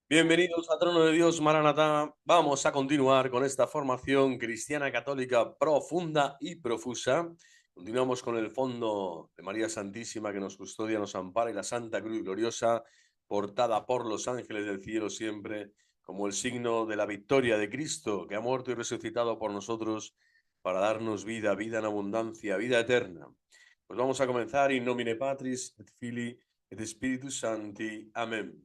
Bienvenidos a Trono de Dios, Maranatá. Vamos a continuar con esta formación cristiana católica profunda y profusa. Continuamos con el fondo de María Santísima que nos custodia, nos ampara y la Santa Cruz Gloriosa, portada por los ángeles del cielo siempre, como el signo de la victoria de Cristo, que ha muerto y resucitado por nosotros para darnos vida, vida en abundancia, vida eterna. Pues vamos a comenzar in nomine Patris et Filii et Spiritus Sancti. Amén.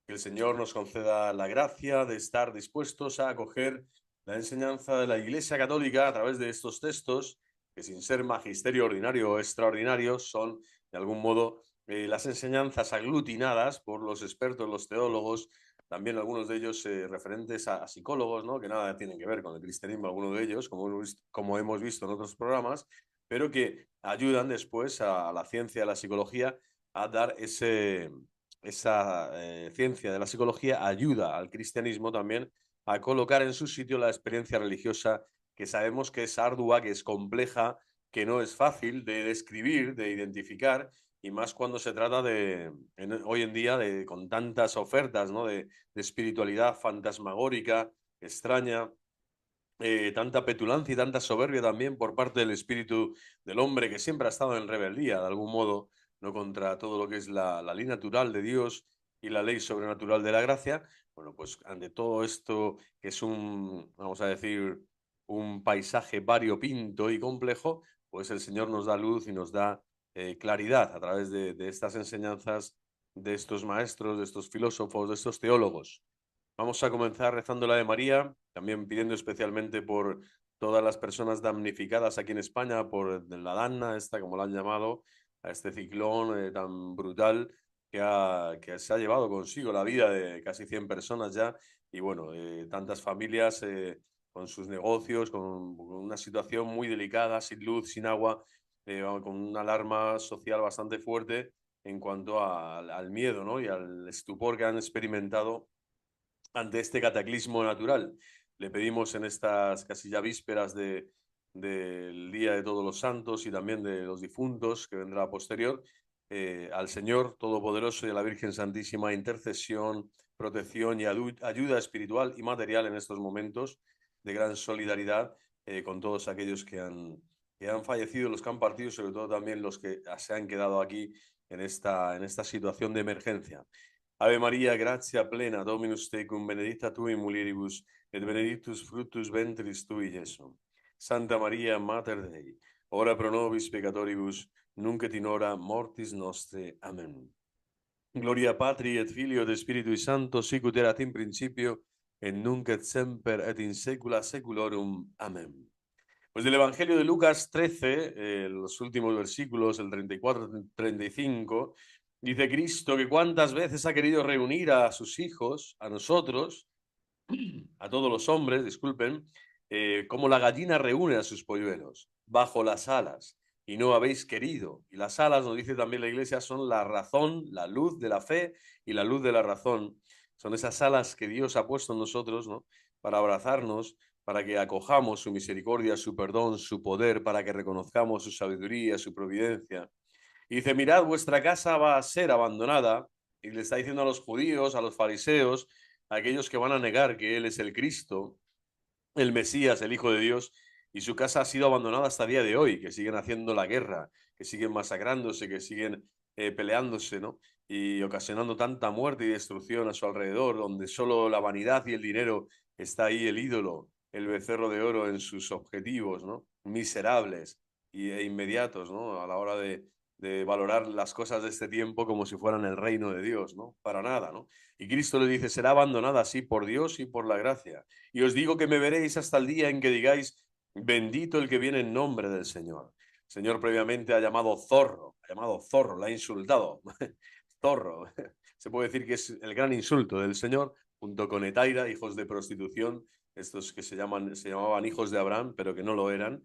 Que el Señor nos conceda la gracia de estar dispuestos a acoger la enseñanza de la Iglesia Católica a través de estos textos, que sin ser magisterio ordinario o extraordinario, son de algún modo las enseñanzas aglutinadas por los expertos, los teólogos, también algunos de ellos referentes a psicólogos, ¿no? Que nada tienen que ver con el cristianismo, algunos de ellos, como hemos visto en otros programas, pero que ayudan después a la ciencia, a la psicología, a dar esa ciencia de la psicología ayuda al cristianismo también a colocar en su sitio la experiencia religiosa, que sabemos que es ardua, que es compleja, que no es fácil de describir, de identificar, y más cuando se trata hoy en día, con tantas ofertas, ¿no? De espiritualidad fantasmagórica, extraña, tanta petulancia y tanta soberbia también por parte del espíritu del hombre que siempre ha estado en rebeldía, de algún modo, no contra todo lo que es la ley natural de Dios y la ley sobrenatural de la gracia. Bueno, pues ante todo esto, que es vamos a decir, un paisaje variopinto y complejo, pues el Señor nos da luz y nos da claridad a través de estas enseñanzas de estos maestros, de estos filósofos, de estos teólogos. Vamos a comenzar rezando la de María, también pidiendo especialmente por todas las personas damnificadas aquí en España por la Dana, esta como la han llamado, a este ciclón tan brutal que se ha llevado consigo la vida de casi 100 personas ya y bueno, tantas familias con sus negocios, con una situación muy delicada, sin luz, sin agua, con una alarma social bastante fuerte en cuanto al miedo, ¿no? Y al estupor que han experimentado ante este cataclismo natural. Le pedimos en estas casi ya vísperas del Día de Todos los Santos y también de los difuntos, que vendrá posterior, al Señor Todopoderoso y a la Virgen Santísima intercesión, protección y ayuda espiritual y material en estos momentos de gran solidaridad con todos aquellos que han fallecido, los que han partido, sobre todo también los que se han quedado aquí en esta situación de emergencia. Ave María, gratia plena, Dominus tecum, benedicta tu in mulieribus, et benedictus fructus ventris tui, Iesus. Santa María, Mater Dei, ora pro nobis peccatoribus, nunc et in hora mortis nostre. Amén. Gloria Patri et Filio et Spiritui Sancto, sic ut erat in principio, et nunc et semper et in saecula saeculorum. Amén. Pues del Evangelio de Lucas 13, los últimos versículos, el 34-35, dice Cristo que cuántas veces ha querido reunir a sus hijos, a nosotros, a todos los hombres, disculpen, como la gallina reúne a sus polluelos bajo las alas, y no habéis querido. Y las alas, nos dice también la Iglesia, son la razón, la luz de la fe y la luz de la razón. Son esas alas que Dios ha puesto en nosotros, ¿no? Para abrazarnos, para que acojamos su misericordia, su perdón, su poder, para que reconozcamos su sabiduría, su providencia. Y dice, mirad, vuestra casa va a ser abandonada. Y le está diciendo a los judíos, a los fariseos, a aquellos que van a negar que Él es el Cristo, el Mesías, el Hijo de Dios, y su casa ha sido abandonada hasta el día de hoy, que siguen haciendo la guerra, que siguen masacrándose, que siguen peleándose, ¿no? Y ocasionando tanta muerte y destrucción a su alrededor, donde solo la vanidad y el dinero está ahí el ídolo, el becerro de oro en sus objetivos, ¿no? Miserables e inmediatos, ¿no? A la hora de valorar las cosas de este tiempo como si fueran el reino de Dios, ¿no? Para nada, ¿no? Y Cristo le dice, será abandonada así por Dios y por la gracia. Y os digo que me veréis hasta el día en que digáis, bendito el que viene en nombre del Señor. El Señor previamente ha llamado zorro, la ha insultado. Zorro. Se puede decir que es el gran insulto del Señor, junto con Etaira, hijos de prostitución, estos que se llamaban hijos de Abraham, pero que no lo eran.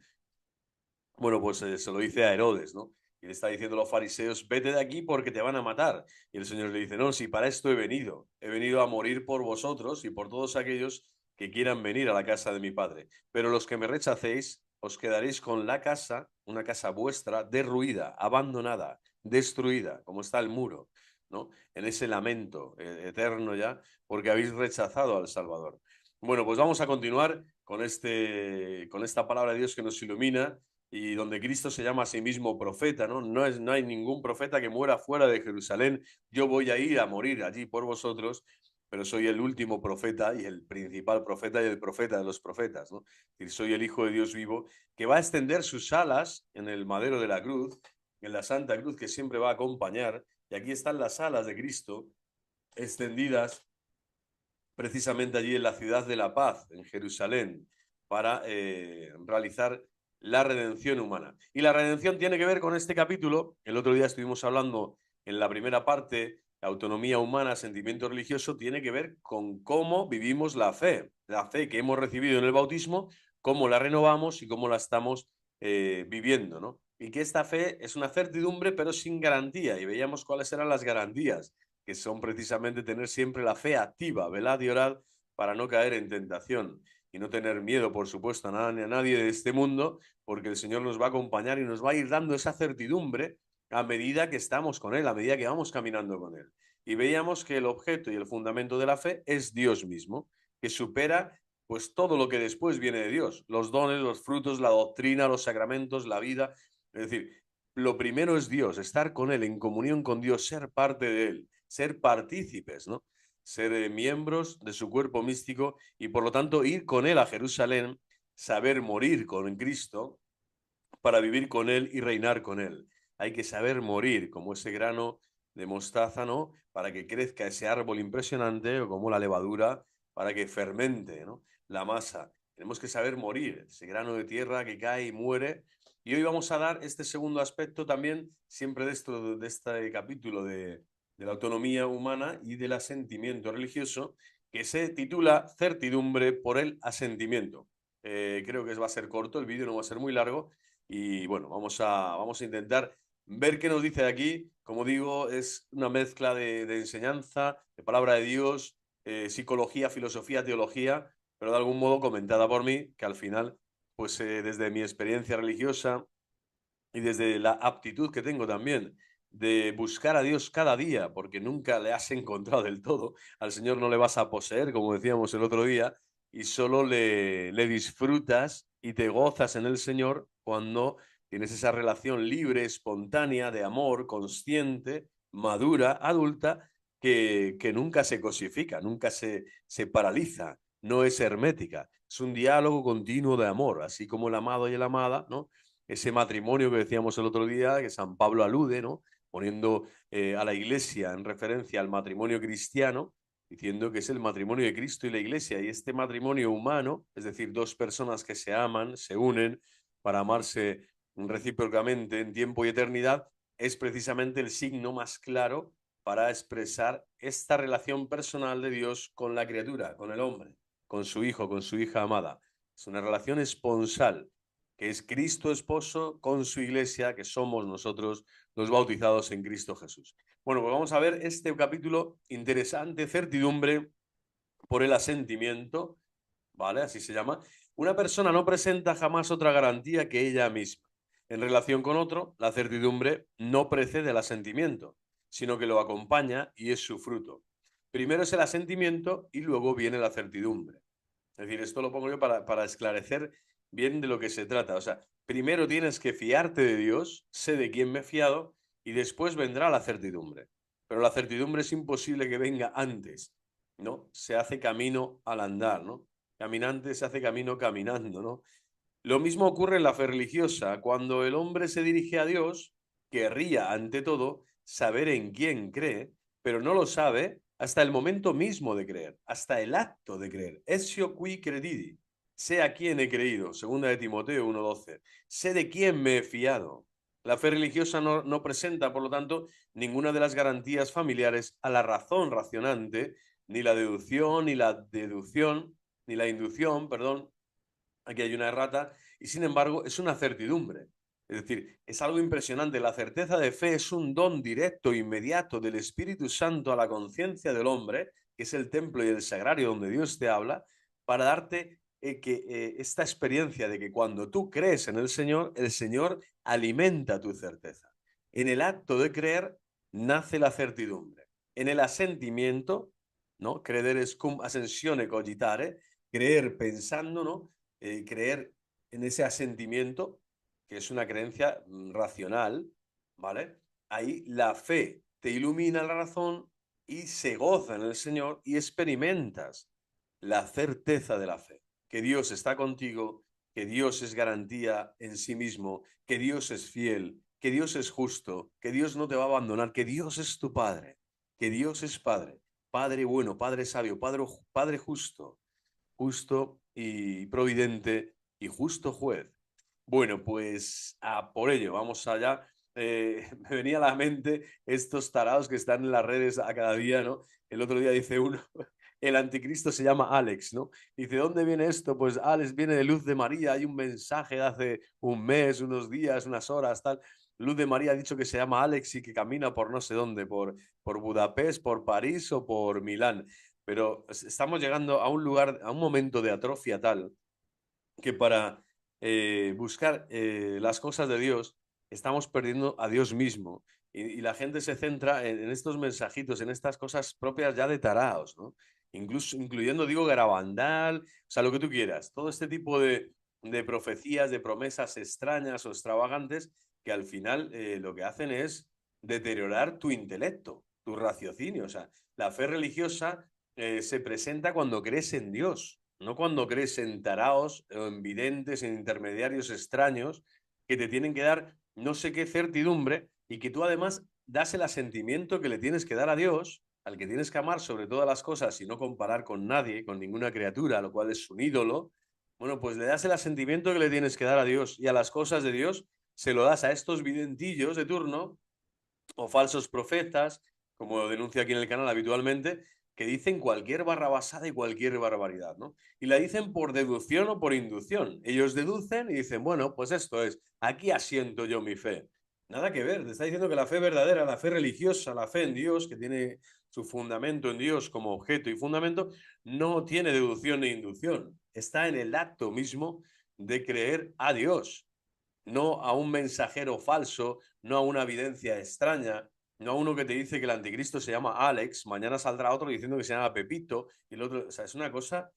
Bueno, pues se lo dice a Herodes, ¿no? Y le está diciendo a los fariseos, vete de aquí porque te van a matar. Y el Señor le dice, no, si para esto he venido a morir por vosotros y por todos aquellos que quieran venir a la casa de mi Padre. Pero los que me rechacéis, os quedaréis con la casa, una casa vuestra, derruida, abandonada, destruida, como está el muro, ¿no? En ese lamento eterno ya, porque habéis rechazado al Salvador. Bueno, pues vamos a continuar con esta palabra de Dios que nos ilumina y donde Cristo se llama a sí mismo profeta, ¿no? No hay ningún profeta que muera fuera de Jerusalén. Yo voy a ir a morir allí por vosotros, pero soy el último profeta y el principal profeta y el profeta de los profetas, ¿no? Es decir, soy el Hijo de Dios vivo que va a extender sus alas en el madero de la cruz, en la Santa Cruz que siempre va a acompañar. Y aquí están las alas de Cristo extendidas precisamente allí en la ciudad de la paz, en Jerusalén, para realizar la redención humana. Y la redención tiene que ver con este capítulo. El otro día estuvimos hablando en la primera parte, autonomía humana, sentimiento religioso, tiene que ver con cómo vivimos la fe que hemos recibido en el bautismo, cómo la renovamos y cómo la estamos viviendo, ¿no? Y que esta fe es una certidumbre, pero sin garantía. Y veíamos cuáles eran las garantías, que son precisamente tener siempre la fe activa, velad y orad para no caer en tentación y no tener miedo, por supuesto, a nada ni a nadie de este mundo, porque el Señor nos va a acompañar y nos va a ir dando esa certidumbre a medida que estamos con Él, a medida que vamos caminando con Él. Y veíamos que el objeto y el fundamento de la fe es Dios mismo, que supera pues todo lo que después viene de Dios, los dones, los frutos, la doctrina, los sacramentos, la vida. Es decir, lo primero es Dios, estar con Él, en comunión con Dios, ser parte de Él, ser partícipes, ¿no? Ser miembros de su cuerpo místico y por lo tanto ir con Él a Jerusalén, saber morir con Cristo para vivir con Él y reinar con Él. Hay que saber morir como ese grano de mostaza, ¿no? Para que crezca ese árbol impresionante, o como la levadura, para que fermente, ¿no? La masa. Tenemos que saber morir, ese grano de tierra que cae y muere. Y hoy vamos a dar este segundo aspecto también, siempre de este capítulo de la autonomía humana y del asentimiento religioso, que se titula Certidumbre por el asentimiento. Creo que va a ser corto, el vídeo no va a ser muy largo, y bueno, vamos a intentar ver qué nos dice de aquí. Como digo, es una mezcla de enseñanza, de palabra de Dios, psicología, filosofía, teología, pero de algún modo comentada por mí, que al final, pues desde mi experiencia religiosa y desde la aptitud que tengo también de buscar a Dios cada día, porque nunca le has encontrado del todo. Al Señor no le vas a poseer, como decíamos el otro día, y solo le disfrutas y te gozas en el Señor cuando tienes esa relación libre, espontánea, de amor, consciente, madura, adulta, que nunca se cosifica, nunca se paraliza, no es hermética. Es un diálogo continuo de amor, así como el amado y la amada, ¿no? Ese matrimonio que decíamos el otro día, que San Pablo alude, ¿no? Poniendo a la Iglesia en referencia al matrimonio cristiano, diciendo que es el matrimonio de Cristo y la Iglesia, y este matrimonio humano, es decir, dos personas que se aman, se unen para amarse recíprocamente en tiempo y eternidad, es precisamente el signo más claro para expresar esta relación personal de Dios con la criatura, con el hombre, con su hijo, con su hija amada. Es una relación esponsal, que es Cristo esposo con su iglesia, que somos nosotros los bautizados en Cristo Jesús. Bueno, pues vamos a ver este capítulo interesante, certidumbre por el asentimiento, ¿vale? Así se llama. Una persona no presenta jamás otra garantía que ella misma. En relación con otro, la certidumbre no precede al asentimiento, sino que lo acompaña y es su fruto. Primero es el asentimiento y luego viene la certidumbre. Es decir, esto lo pongo yo para esclarecer bien de lo que se trata. O sea, primero tienes que fiarte de Dios, sé de quién me he fiado, y después vendrá la certidumbre. Pero la certidumbre es imposible que venga antes, ¿no? Se hace camino al andar, ¿no? Caminante se hace camino caminando, ¿no? Lo mismo ocurre en la fe religiosa. Cuando el hombre se dirige a Dios, querría, ante todo, saber en quién cree, pero no lo sabe hasta el momento mismo de creer, hasta el acto de creer. Essio qui credidi. Sé a quién he creído. Segunda de Timoteo 1:12. Sé de quién me he fiado. La fe religiosa no presenta, por lo tanto, ninguna de las garantías familiares a la razón racionante, ni la deducción, ni la inducción, perdón, aquí hay una errata, y sin embargo es una certidumbre. Es decir, es algo impresionante. La certeza de fe es un don directo, inmediato del Espíritu Santo a la conciencia del hombre, que es el templo y el sagrario donde Dios te habla, para darte esta experiencia de que cuando tú crees en el Señor alimenta tu certeza. En el acto de creer nace la certidumbre. en el asentimiento, ¿no? Credere cum ascensione cogitare, creer pensando, ¿no? Creer en ese asentimiento, que es una creencia racional, ¿vale? Ahí la fe te ilumina la razón y se goza en el Señor y experimentas la certeza de la fe, que Dios está contigo, que Dios es garantía en sí mismo, que Dios es fiel, que Dios es justo, que Dios no te va a abandonar, que Dios es tu Padre, que Dios es Padre, Padre bueno, Padre sabio, Padre justo, justo y providente y justo juez. Bueno, pues a por ello, vamos allá. Me venía a la mente estos tarados que están en las redes a cada día, ¿no? El otro día dice uno, el anticristo se llama Alex, ¿no? Dice, ¿dónde viene esto? Pues Alex viene de Luz de María, hay un mensaje de hace un mes, unos días, unas horas, tal. Luz de María ha dicho que se llama Alex y que camina por no sé dónde, por Budapest, por París o por Milán. Pero estamos llegando a un lugar, a un momento de atrofia tal que para buscar las cosas de Dios estamos perdiendo a Dios mismo. Y la gente se centra en estos mensajitos, en estas cosas propias ya de taraos, ¿no? Incluso, incluyendo, digo, Garabandal, o sea, lo que tú quieras. Todo este tipo de profecías, de promesas extrañas o extravagantes que al final lo que hacen es deteriorar tu intelecto, tu raciocinio. O sea, la fe religiosa se presenta cuando crees en Dios, no cuando crees en taraos o en videntes, en intermediarios extraños que te tienen que dar no sé qué certidumbre y que tú además das el asentimiento que le tienes que dar a Dios, al que tienes que amar sobre todas las cosas y no comparar con nadie, con ninguna criatura, lo cual es un ídolo. Bueno, pues le das el asentimiento que le tienes que dar a Dios y a las cosas de Dios se lo das a estos videntillos de turno o falsos profetas, como denuncia aquí en el canal habitualmente, que dicen cualquier barrabasada y cualquier barbaridad, ¿no? Y la dicen por deducción o por inducción. Ellos deducen y dicen, bueno, pues esto es, aquí asiento yo mi fe. Nada que ver, te está diciendo que la fe verdadera, la fe religiosa, la fe en Dios, que tiene su fundamento en Dios como objeto y fundamento, no tiene deducción ni inducción. Está en el acto mismo de creer a Dios, no a un mensajero falso, no a una evidencia extraña, no a uno que te dice que el anticristo se llama Alex, mañana saldrá otro diciendo que se llama Pepito, y el otro, o sea, es una cosa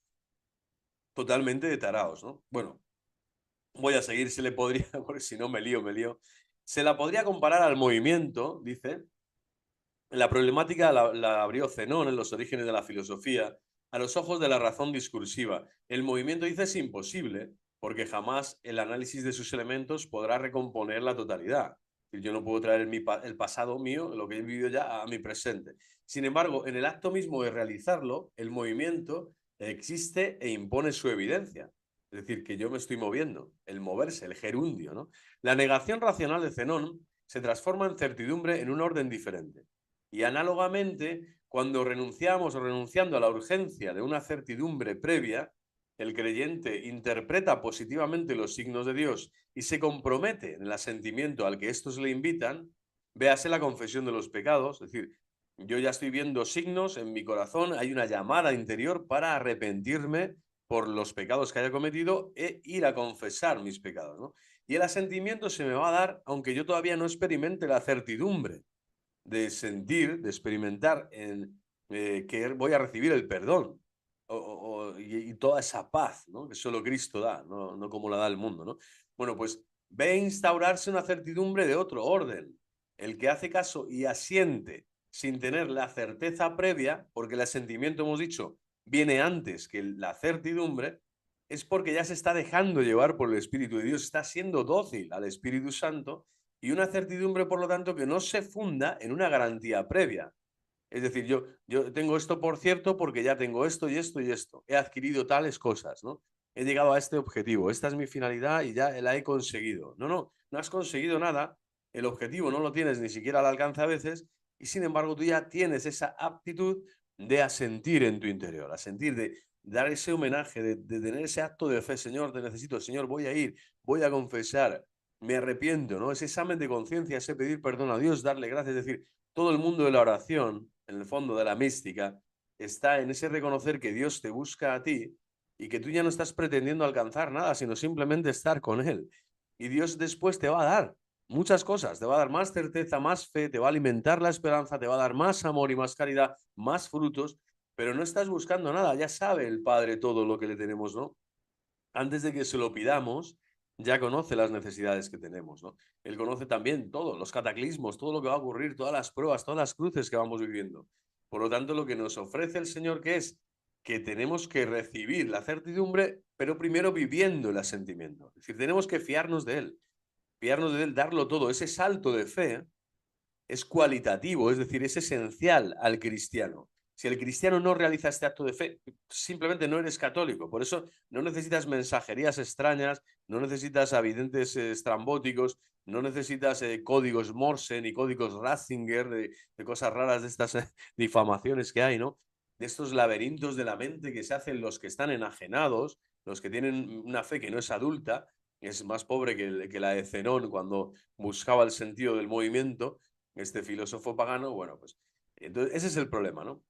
totalmente de taraos, ¿no? Bueno, voy a seguir, se le podría, porque si no me lío. Se la podría comparar al movimiento, dice, la problemática la abrió Zenón en los orígenes de la filosofía, a los ojos de la razón discursiva. El movimiento dice es imposible, porque jamás el análisis de sus elementos podrá recomponer la totalidad. Yo no puedo traer el pasado mío, lo que he vivido ya, a mi presente. Sin embargo, en el acto mismo de realizarlo, el movimiento existe e impone su evidencia. Es decir, que yo me estoy moviendo, el moverse, el gerundio, ¿no? La negación racional de Zenón se transforma en certidumbre en un orden diferente. Y análogamente, cuando renunciamos o renunciando a la urgencia de una certidumbre previa, el creyente interpreta positivamente los signos de Dios y se compromete en el asentimiento al que estos le invitan, véase la confesión de los pecados, es decir, yo ya estoy viendo signos en mi corazón, hay una llamada interior para arrepentirme por los pecados que haya cometido e ir a confesar mis pecados, ¿no? Y el asentimiento se me va a dar aunque yo todavía no experimente la certidumbre de sentir, de experimentar en que voy a recibir el perdón y toda esa paz, ¿no? Que solo Cristo da, no como la da el mundo, ¿no? Bueno, pues ve a instaurarse una certidumbre de otro orden. El que hace caso y asiente sin tener la certeza previa, porque el asentimiento, hemos dicho, viene antes que la certidumbre, es porque ya se está dejando llevar por el Espíritu de Dios, está siendo dócil al Espíritu Santo y una certidumbre, por lo tanto, que no se funda en una garantía previa. Es decir, yo tengo esto por cierto porque ya tengo esto y esto y esto. He adquirido tales cosas, ¿no? He llegado a este objetivo. Esta es mi finalidad y ya la he conseguido. No has conseguido nada. El objetivo no lo tienes ni siquiera al alcance a veces y sin embargo tú ya tienes esa aptitud de asentir en tu interior, asentir de dar ese homenaje, de tener ese acto de fe. Señor, te necesito. Señor, voy a ir, voy a confesar, me arrepiento, ¿no? Ese examen de conciencia, ese pedir perdón a Dios, darle gracias, es decir, todo el mundo de la oración, en el fondo de la mística, está en ese reconocer que Dios te busca a ti y que tú ya no estás pretendiendo alcanzar nada, sino simplemente estar con Él. Y Dios después te va a dar. muchas cosas. Te va a dar más certeza, más fe, te va a alimentar la esperanza, te va a dar más amor y más caridad, más frutos, pero no estás buscando nada. Ya sabe el Padre todo lo que le tenemos, ¿no? Antes de que se lo pidamos, ya conoce las necesidades que tenemos, ¿no? Él conoce también todo, los cataclismos, todo lo que va a ocurrir, todas las pruebas, todas las cruces que vamos viviendo. Por lo tanto, lo que nos ofrece el Señor, ¿qué es? Que tenemos que recibir la certidumbre, pero primero viviendo el asentimiento. Es decir, tenemos que fiarnos de Él, darlo todo. Ese salto de fe es cualitativo, es decir, es esencial al cristiano. Si el cristiano no realiza este acto de fe, simplemente no eres católico. Por eso no necesitas mensajerías extrañas, no necesitas videntes estrambóticos, no necesitas códigos Morse ni códigos Ratzinger de cosas raras de estas difamaciones que hay, ¿no? De estos laberintos de la mente que se hacen los que están enajenados, los que tienen una fe que no es adulta, es más pobre que la de Zenón cuando buscaba el sentido del movimiento, este filósofo pagano. Bueno, pues entonces ese es el problema, ¿no?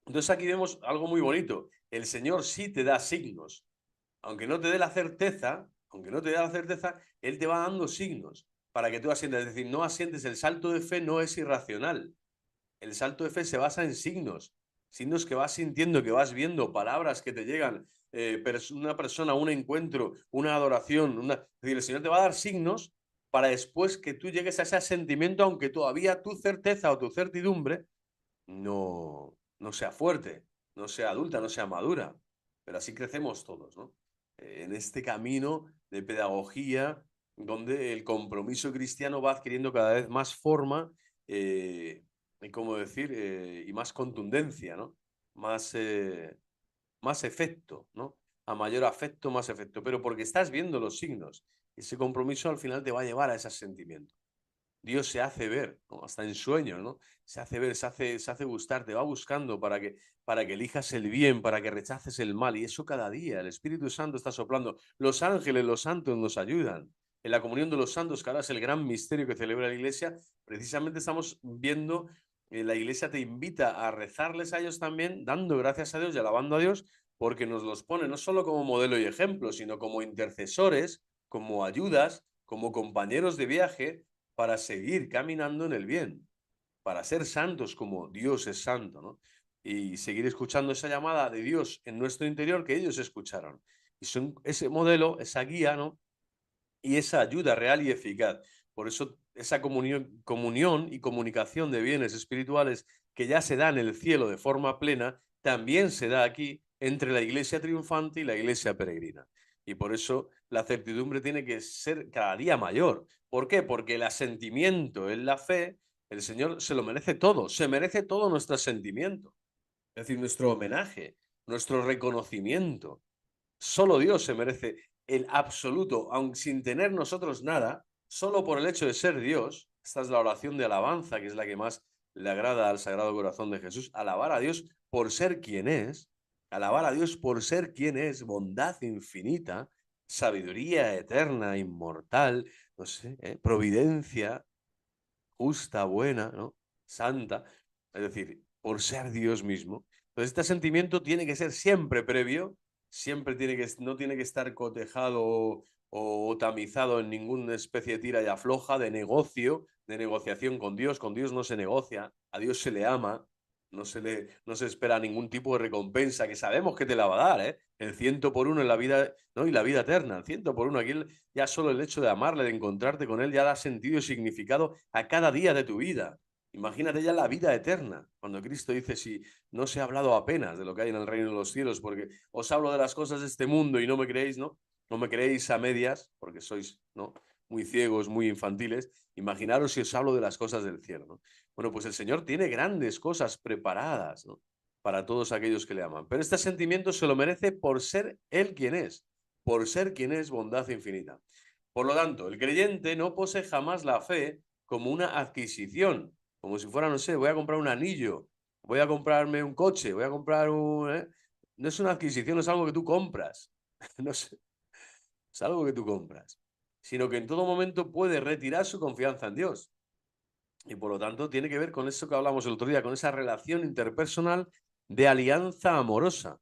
Entonces aquí vemos algo muy bonito. El Señor sí te da signos. Aunque no te dé la certeza, aunque no te dé la certeza, Él te va dando signos para que tú asientas. Es decir, no asientes, el salto de fe no es irracional. El salto de fe se basa en signos, signos que vas sintiendo, que vas viendo, palabras que te llegan, una persona, un encuentro, una adoración. Es decir, el Señor te va a dar signos para después que tú llegues a ese asentimiento, aunque todavía tu certeza o tu certidumbre no sea fuerte, no sea adulta, no sea madura. Pero así crecemos todos, ¿no? En este camino de pedagogía, donde el compromiso cristiano va adquiriendo cada vez más forma, ¿cómo decir? Y más contundencia, ¿no? Más, más efecto, ¿no? A mayor afecto, más efecto. Pero porque estás viendo los signos. Ese compromiso al final te va a llevar a ese sentimiento. Dios se hace ver, ¿no? Hasta en sueños, ¿no? Se hace ver, se hace gustar, te va buscando para que elijas el bien, para que rechaces el mal. Y eso cada día, el Espíritu Santo está soplando. Los ángeles, los santos nos ayudan. En la comunión de los santos, que ahora es el gran misterio que celebra la Iglesia, precisamente estamos viendo, la Iglesia te invita a rezarles a ellos también, dando gracias a Dios y alabando a Dios, porque nos los pone no solo como modelo y ejemplo, sino como intercesores, como ayudas, como compañeros de viaje para seguir caminando en el bien, para ser santos como Dios es santo, ¿no? Y seguir escuchando esa llamada de Dios en nuestro interior que ellos escucharon. Y son ese modelo, esa guía, ¿no? Y esa ayuda real y eficaz. Por eso esa comunión y comunicación de bienes espirituales que ya se da en el cielo de forma plena, también se da aquí entre la iglesia triunfante y la iglesia peregrina. Y por eso la certidumbre tiene que ser cada día mayor. ¿Por qué? Porque el asentimiento en la fe, el Señor se lo merece todo, se merece todo nuestro asentimiento. Es decir, nuestro homenaje, nuestro reconocimiento. Solo Dios se merece el absoluto, aun sin tener nosotros nada, solo por el hecho de ser Dios. Esta es la oración de alabanza, que es la que más le agrada al Sagrado Corazón de Jesús. Alabar a Dios por ser quien es, alabar a Dios por ser quien es, bondad infinita, sabiduría eterna, inmortal, no sé, providencia justa, buena, ¿no? Santa, es decir, por ser Dios mismo. Entonces, este sentimiento tiene que ser siempre previo, siempre no tiene que estar cotejado o tamizado en ninguna especie de tira y afloja, de negocio, de negociación con Dios. Con Dios no se negocia, a Dios se le ama, no se espera ningún tipo de recompensa, que sabemos que te la va a dar, ¿eh? El 100 por 1 en la vida, ¿no? Y la vida eterna, el 100 por 1. Aquí ya solo el hecho de amarle, de encontrarte con él, ya da sentido y significado a cada día de tu vida. Imagínate ya la vida eterna, cuando Cristo dice, si no se ha hablado apenas de lo que hay en el reino de los cielos, porque os hablo de las cosas de este mundo y no me creéis, ¿no? No me creéis a medias, porque sois, ¿no? Muy ciegos, muy infantiles. Imaginaros si os hablo de las cosas del cielo, ¿no? Bueno, pues el Señor tiene grandes cosas preparadas, ¿no? Para todos aquellos que le aman. Pero este sentimiento se lo merece por ser Él quien es, por ser quien es bondad infinita. Por lo tanto, el creyente no posee jamás la fe como una adquisición, como si fuera, no sé, voy a comprar un anillo, voy a comprarme un coche, voy a comprar un... No es una adquisición, es algo que tú compras. No sé, es algo que tú compras. Sino que en todo momento puede retirar su confianza en Dios. Y por lo tanto tiene que ver con eso que hablamos el otro día, con esa relación interpersonal de alianza amorosa,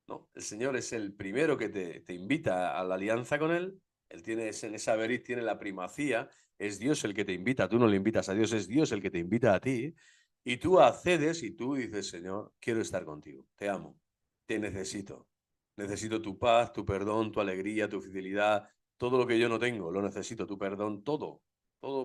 ¿no? El Señor es el primero que te invita a la alianza con Él. Él tiene, en esa veriz tiene la primacía, es Dios el que te invita, tú no le invitas a Dios, es Dios el que te invita a ti, y tú accedes y tú dices, Señor, quiero estar contigo, te amo, te necesito. Necesito tu paz, tu perdón, tu alegría, tu fidelidad, todo lo que yo no tengo, lo necesito, tu perdón, todo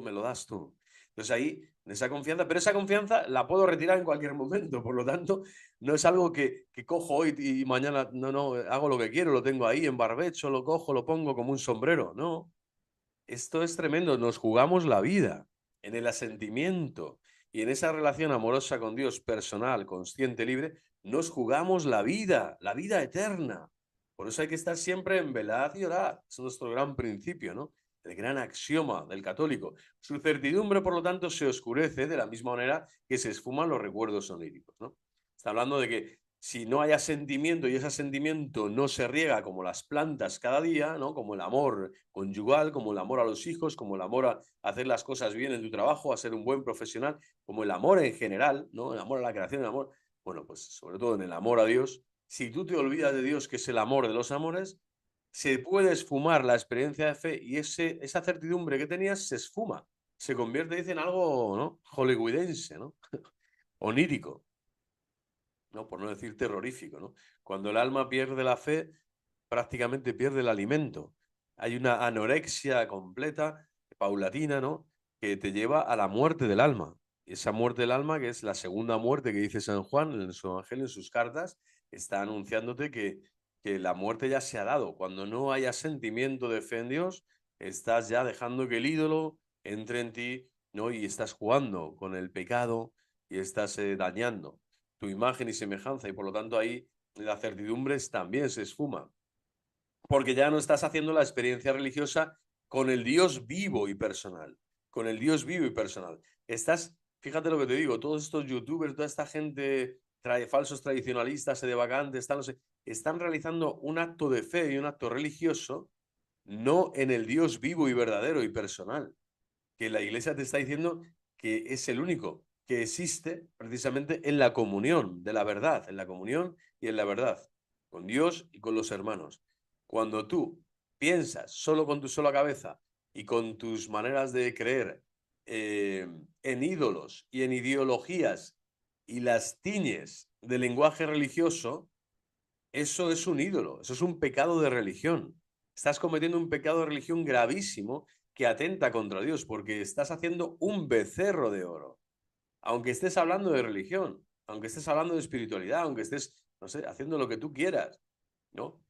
me lo das tú. Entonces ahí, en esa confianza, pero esa confianza la puedo retirar en cualquier momento, por lo tanto, no es algo que cojo hoy y mañana, no, hago lo que quiero, lo tengo ahí en barbecho, lo cojo, lo pongo como un sombrero, no. Esto es tremendo, nos jugamos la vida en el asentimiento y en esa relación amorosa con Dios, personal, consciente, libre, nos jugamos la vida eterna. Por eso hay que estar siempre en velad y orad. Es nuestro gran principio, ¿no? El gran axioma del católico. Su certidumbre, por lo tanto, se oscurece de la misma manera que se esfuman los recuerdos oníricos, ¿no? Está hablando de que si no hay asentimiento y ese asentimiento no se riega como las plantas cada día, ¿no? Como el amor conyugal, como el amor a los hijos, como el amor a hacer las cosas bien en tu trabajo, a ser un buen profesional, como el amor en general, ¿no? El amor a la creación, el amor, bueno, pues sobre todo en el amor a Dios. Si tú te olvidas de Dios, que es el amor de los amores, se puede esfumar la experiencia de fe y esa certidumbre que tenías se esfuma, se convierte, dicen, en algo, ¿no? Hollywoodense, ¿no? Onírico, ¿no? Por no decir terrorífico, ¿no? Cuando el alma pierde la fe, prácticamente pierde el alimento. Hay una anorexia completa, paulatina, ¿no? Que te lleva a la muerte del alma. Y esa muerte del alma, que es la segunda muerte que dice San Juan en su evangelio, en sus cartas, está anunciándote que la muerte ya se ha dado. Cuando no haya sentimiento de fe en Dios, estás ya dejando que el ídolo entre en ti, ¿no? Y estás jugando con el pecado y estás dañando tu imagen y semejanza, y por lo tanto ahí la certidumbre también se esfuma, porque ya no estás haciendo la experiencia religiosa con el Dios vivo y personal, con el Dios vivo y personal. Estás, fíjate lo que te digo, todos estos youtubers, toda esta gente, falsos tradicionalistas, sedevacantes, no sé, están realizando un acto de fe y un acto religioso, no en el Dios vivo y verdadero y personal, que la Iglesia te está diciendo que es el único que existe precisamente en la comunión de la verdad, en la comunión y en la verdad, con Dios y con los hermanos. Cuando tú piensas solo con tu sola cabeza y con tus maneras de creer en ídolos y en ideologías y las tiñes de lenguaje religioso, eso es un ídolo, eso es un pecado de religión. Estás cometiendo un pecado de religión gravísimo que atenta contra Dios, porque estás haciendo un becerro de oro. Aunque estés hablando de religión, aunque estés hablando de espiritualidad, aunque estés, no sé, haciendo lo que tú quieras, ¿no?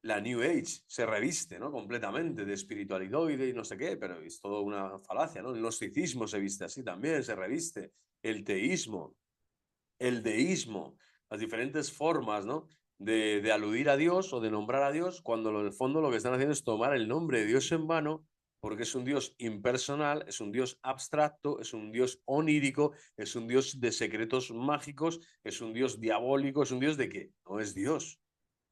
La New Age se reviste, ¿no? Completamente de espiritualidad y no sé qué, pero es todo una falacia, ¿no? El gnosticismo se viste así también, se reviste. El teísmo, el deísmo, las diferentes formas, ¿no? De aludir a Dios o de nombrar a Dios, cuando en el fondo lo que están haciendo es tomar el nombre de Dios en vano, porque es un Dios impersonal, es un Dios abstracto, es un Dios onírico, es un Dios de secretos mágicos, es un Dios diabólico, es un Dios de qué? No es Dios,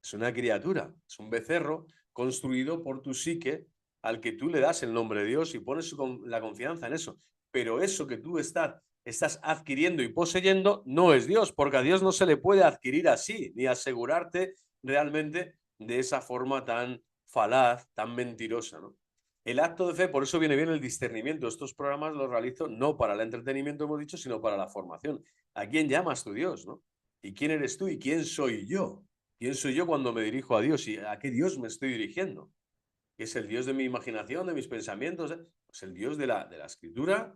es una criatura, es un becerro construido por tu psique al que tú le das el nombre de Dios y pones la confianza en eso. Pero eso que tú estás adquiriendo y poseyendo no es Dios, porque a Dios no se le puede adquirir así, ni asegurarte realmente de esa forma tan falaz, tan mentirosa, ¿no? El acto de fe, por eso viene bien el discernimiento. Estos programas los realizo no para el entretenimiento, hemos dicho, sino para la formación. ¿A quién llamas tu Dios, no? ¿Y quién eres tú? ¿Y quién soy yo? ¿Quién soy yo cuando me dirijo a Dios? ¿Y a qué Dios me estoy dirigiendo? ¿Es el Dios de mi imaginación, de mis pensamientos? ¿Es el Dios de la Escritura?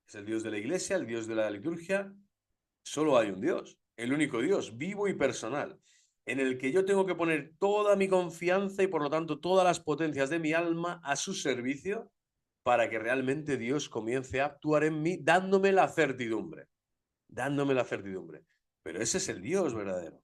¿Es el Dios de la Iglesia, el Dios de la liturgia? Solo hay un Dios, el único Dios, vivo y personal, en el que yo tengo que poner toda mi confianza y por lo tanto todas las potencias de mi alma a su servicio para que realmente Dios comience a actuar en mí dándome la certidumbre, dándome la certidumbre. Pero ese es el Dios verdadero.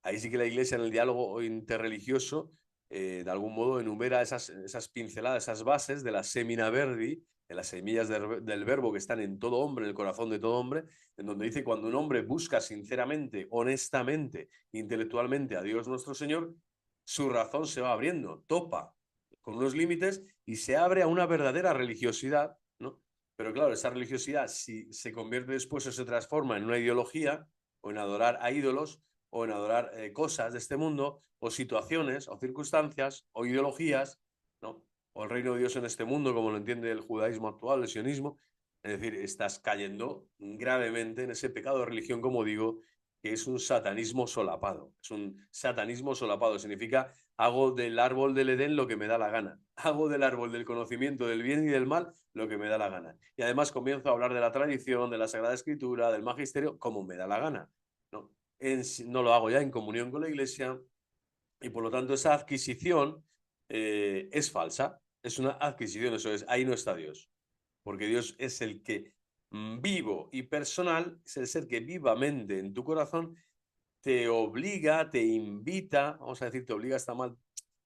Ahí sí que la Iglesia en el diálogo interreligioso de algún modo enumera esas pinceladas, esas bases de la semina verbi, de las semillas del verbo que están en todo hombre, en el corazón de todo hombre, en donde dice cuando un hombre busca sinceramente, honestamente, intelectualmente a Dios nuestro Señor, su razón se va abriendo, topa con unos límites y se abre a una verdadera religiosidad, ¿no? Pero claro, esa religiosidad, si se convierte después o se transforma en una ideología o en adorar a ídolos, o en adorar cosas de este mundo, o situaciones, o circunstancias, o ideologías, ¿no? o el reino de Dios en este mundo, como lo entiende el judaísmo actual, el sionismo. Es decir, estás cayendo gravemente en ese pecado de religión, como digo, que es un satanismo solapado. Es un satanismo solapado. Significa, hago del árbol del Edén lo que me da la gana. Hago del árbol del conocimiento del bien y del mal lo que me da la gana. Y además comienzo a hablar de la tradición, de la Sagrada Escritura, del magisterio, como me da la gana. No, no lo hago ya en comunión con la Iglesia, y por lo tanto esa adquisición es falsa. Es una adquisición, eso es, ahí no está Dios. Porque Dios es el que vivo y personal, es el ser que vivamente en tu corazón te obliga, te invita, vamos a decir, te obliga está mal,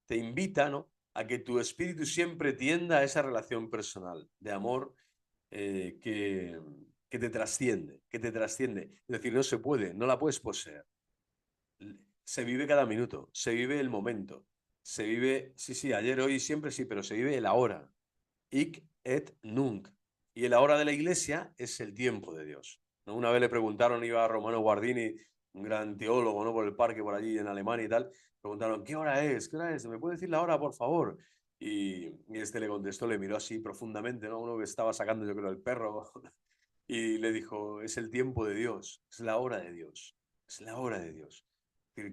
te invita, ¿no?, a que tu espíritu siempre tienda a esa relación personal de amor eh, que, que te trasciende, que te trasciende. Es decir, no se puede, no la puedes poseer. Se vive cada minuto, se vive el momento, se vive, sí, sí, ayer, hoy, siempre sí, pero se vive el ahora. Hic et nunc. Y el ahora de la iglesia es el tiempo de Dios, ¿no? Una vez le preguntaron, iba a Romano Guardini, un gran teólogo, ¿no?, por el parque por allí en Alemania y tal, preguntaron, ¿qué hora es? ¿Qué hora es? ¿Me puede decir la hora, por favor? Y este le contestó, le miró así profundamente, ¿no?, uno que estaba sacando, yo creo, el perro, y le dijo, es el tiempo de Dios, es la hora de Dios, es la hora de Dios.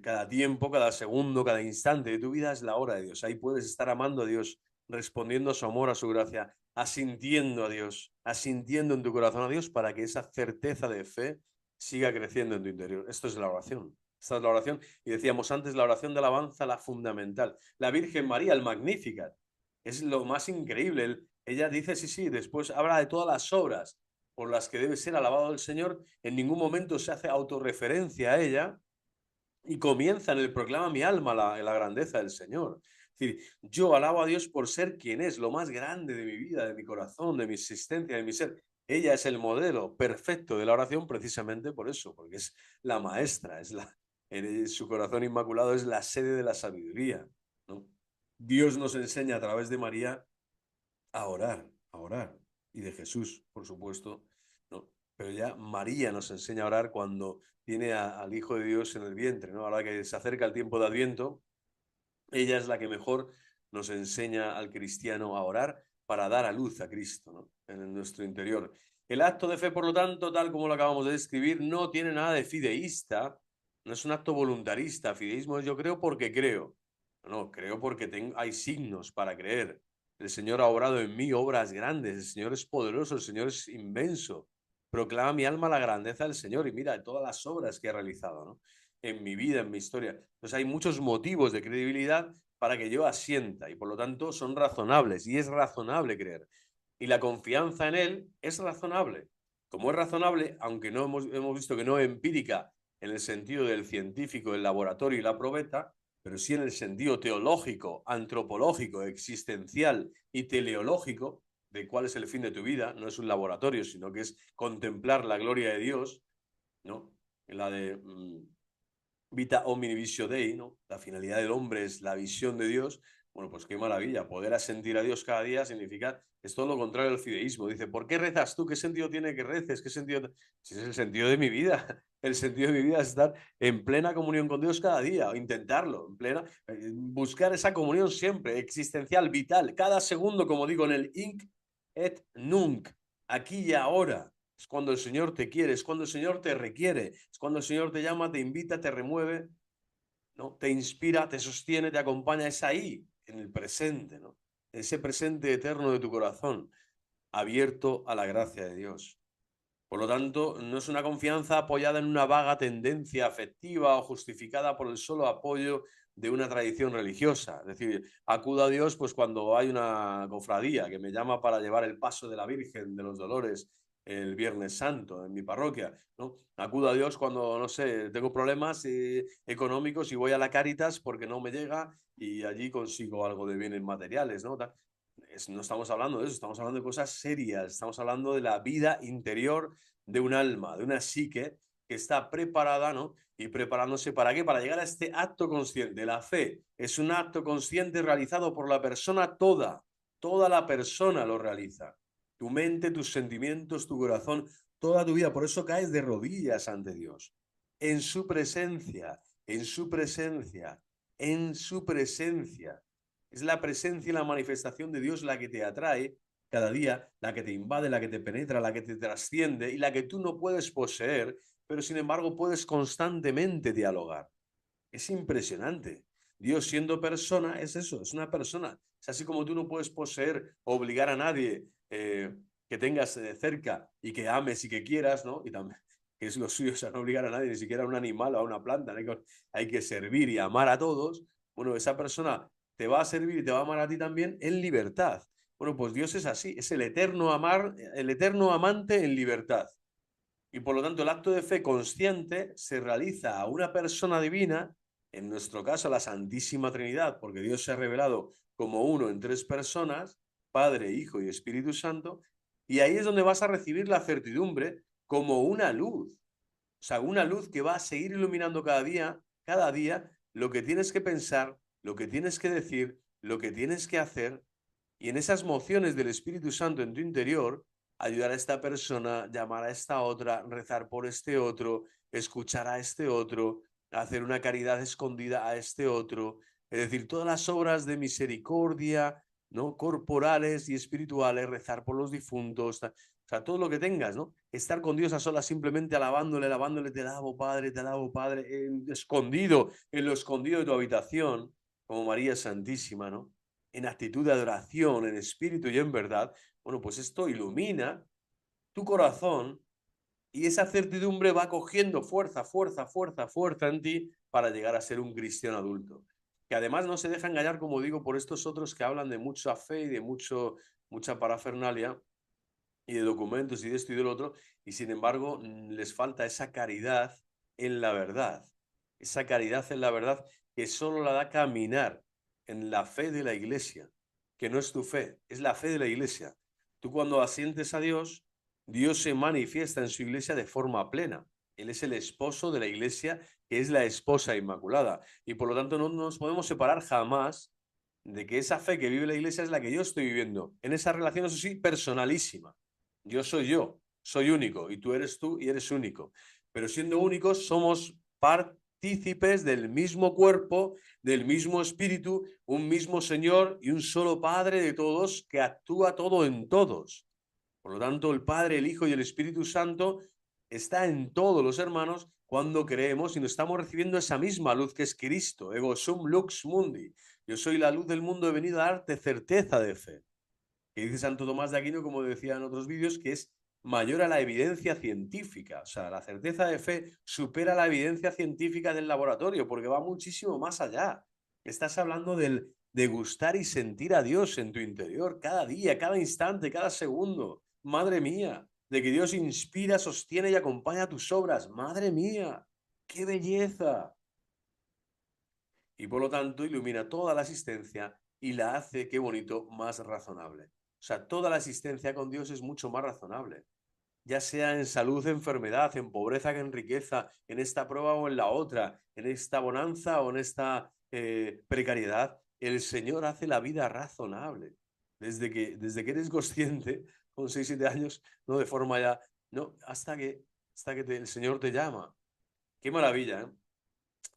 Cada tiempo, cada segundo, cada instante de tu vida es la hora de Dios. Ahí puedes estar amando a Dios, respondiendo a su amor, a su gracia, asintiendo a Dios, asintiendo en tu corazón a Dios para que esa certeza de fe siga creciendo en tu interior. Esto es la oración. Esta es la oración. Y decíamos antes, la oración de alabanza, la fundamental. La Virgen María, el Magnificat, es lo más increíble. Ella dice, sí, sí, después habla de todas las obras por las que debe ser alabado el Señor. En ningún momento se hace autorreferencia a ella, y comienza en el proclama mi alma la grandeza del Señor. Es decir, yo alabo a Dios por ser quien es, lo más grande de mi vida, de mi corazón, de mi existencia, de mi ser. Ella es el modelo perfecto de la oración precisamente por eso, porque es la maestra, su corazón inmaculado es la sede de la sabiduría, ¿no? Dios nos enseña a través de María a orar, y de Jesús, por supuesto, ¿no? Pero ya María nos enseña a orar cuando tiene al Hijo de Dios en el vientre, ¿no? Ahora que se acerca el tiempo de Adviento, ella es la que mejor nos enseña al cristiano a orar para dar a luz a Cristo, ¿no?, en nuestro interior. El acto de fe, por lo tanto, tal como lo acabamos de describir, no tiene nada de fideísta, no es un acto voluntarista. Fideísmo es yo creo porque creo. No, creo porque hay signos para creer. El Señor ha obrado en mí obras grandes, el Señor es poderoso, el Señor es inmenso. Proclama mi alma la grandeza del Señor y mira todas las obras que ha realizado, ¿no?, en mi vida, en mi historia. Entonces hay muchos motivos de credibilidad para que yo asienta y por lo tanto son razonables y es razonable creer. Y la confianza en Él es razonable. Como es razonable, aunque no hemos visto que no es empírica en el sentido del científico, el laboratorio y la probeta, pero sí en el sentido teológico, antropológico, existencial y teleológico de cuál es el fin de tu vida. No es un laboratorio, sino que es contemplar la gloria de Dios, ¿no? La de Vita homini visio Dei, ¿no? La finalidad del hombre es la visión de Dios. Bueno, pues qué maravilla. Poder asentir a Dios cada día significa, es todo lo contrario al fideísmo. Dice, ¿por qué rezas tú? ¿Qué sentido tiene que reces? ¿Qué sentido? Si es el sentido de mi vida. El sentido de mi vida es estar en plena comunión con Dios cada día, o intentarlo, en plena, buscar esa comunión siempre, existencial, vital, cada segundo, como digo, en el hinc et nunc, aquí y ahora. Es cuando el Señor te quiere, es cuando el Señor te requiere, es cuando el Señor te llama, te invita, te remueve, ¿no?, te inspira, te sostiene, te acompaña. Es ahí, en el presente, ¿no?, ese presente eterno de tu corazón, abierto a la gracia de Dios. Por lo tanto, no es una confianza apoyada en una vaga tendencia afectiva o justificada por el solo apoyo de una tradición religiosa. Es decir, acudo a Dios pues cuando hay una cofradía que me llama para llevar el paso de la Virgen de los Dolores el Viernes Santo en mi parroquia, ¿no? Acudo a Dios cuando, no sé, tengo problemas económicos y voy a la Cáritas porque no me llega y allí consigo algo de bienes materiales, ¿no? No estamos hablando de eso, estamos hablando de cosas serias, estamos hablando de la vida interior de un alma, de una psique que está preparada, ¿no? Y preparándose ¿para qué? Para llegar a este acto consciente. La fe es un acto consciente realizado por la persona toda la persona lo realiza. Tu mente, tus sentimientos, tu corazón, toda tu vida. Por eso caes de rodillas ante Dios. En su presencia, en su presencia, en su presencia. Es la presencia y la manifestación de Dios la que te atrae cada día, la que te invade, la que te penetra, la que te trasciende y la que tú no puedes poseer, pero sin embargo puedes constantemente dialogar. Es impresionante. Dios siendo persona es eso, es una persona. Es así como tú no puedes poseer o obligar a nadie que tengas cerca y que ames y que quieras, ¿no? Y también, que es lo suyo, o sea, no obligar a nadie, ni siquiera a un animal o a una planta. Hay que servir y amar a todos. Bueno, esa persona te va a servir y te va a amar a ti también en libertad. Bueno, pues Dios es así, es el eterno amar, el eterno amante en libertad. Y por lo tanto, el acto de fe consciente se realiza a una persona divina, en nuestro caso a la Santísima Trinidad, porque Dios se ha revelado como uno en tres personas, Padre, Hijo y Espíritu Santo, y ahí es donde vas a recibir la certidumbre como una luz. O sea, una luz que va a seguir iluminando cada día, lo que tienes que pensar, lo que tienes que decir, lo que tienes que hacer, y en esas mociones del Espíritu Santo en tu interior, ayudar a esta persona, llamar a esta otra, rezar por este otro, escuchar a este otro, hacer una caridad escondida a este otro. Es decir, todas las obras de misericordia, ¿no? Corporales y espirituales, rezar por los difuntos, o sea, todo lo que tengas, ¿no? Estar con Dios a solas simplemente alabándole, alabándole, te alabo, Padre, escondido, en lo escondido de tu habitación, como María Santísima, ¿no? En actitud de adoración, en espíritu y en verdad, bueno, pues esto ilumina tu corazón y esa certidumbre va cogiendo fuerza, fuerza, fuerza, fuerza en ti para llegar a ser un cristiano adulto. Que además no se deja engañar, como digo, por estos otros que hablan de mucha fe y de mucha parafernalia y de documentos y de esto y del otro, y sin embargo les falta esa caridad en la verdad. Esa caridad en la verdad que solo la da caminar en la fe de la iglesia, que no es tu fe, es la fe de la iglesia. Tú cuando asientes a Dios, Dios se manifiesta en su iglesia de forma plena. Él es el esposo de la iglesia, que es la esposa inmaculada. Y por lo tanto no nos podemos separar jamás de que esa fe que vive la iglesia es la que yo estoy viviendo. En esa relación, eso sí, personalísima. Yo, soy único, y tú eres único. Pero siendo únicos, somos partícipes del mismo cuerpo, del mismo espíritu, un mismo Señor y un solo Padre de todos que actúa todo en todos. Por lo tanto, el Padre, el Hijo y el Espíritu Santo está en todos los hermanos cuando creemos y nos estamos recibiendo esa misma luz que es Cristo. Ego sum lux mundi. Yo soy la luz del mundo, he venido a darte certeza de fe. Que dice Santo Tomás de Aquino, como decía en otros vídeos, que es mayor a la evidencia científica. O sea, la certeza de fe supera la evidencia científica del laboratorio, porque va muchísimo más allá. Estás hablando del degustar y sentir a Dios en tu interior, cada día, cada instante, cada segundo. Madre mía, de que Dios inspira, sostiene y acompaña tus obras. Madre mía, qué belleza. Y por lo tanto ilumina toda la existencia y la hace, qué bonito, más razonable. O sea, toda la existencia con Dios es mucho más razonable, ya sea en salud, enfermedad, en pobreza que en riqueza, en esta prueba o en la otra, en esta bonanza o en esta precariedad. El Señor hace la vida razonable. Desde que eres consciente, con 6 7 años, no de forma ya, no, hasta que el Señor te llama. Qué maravilla, ¿eh?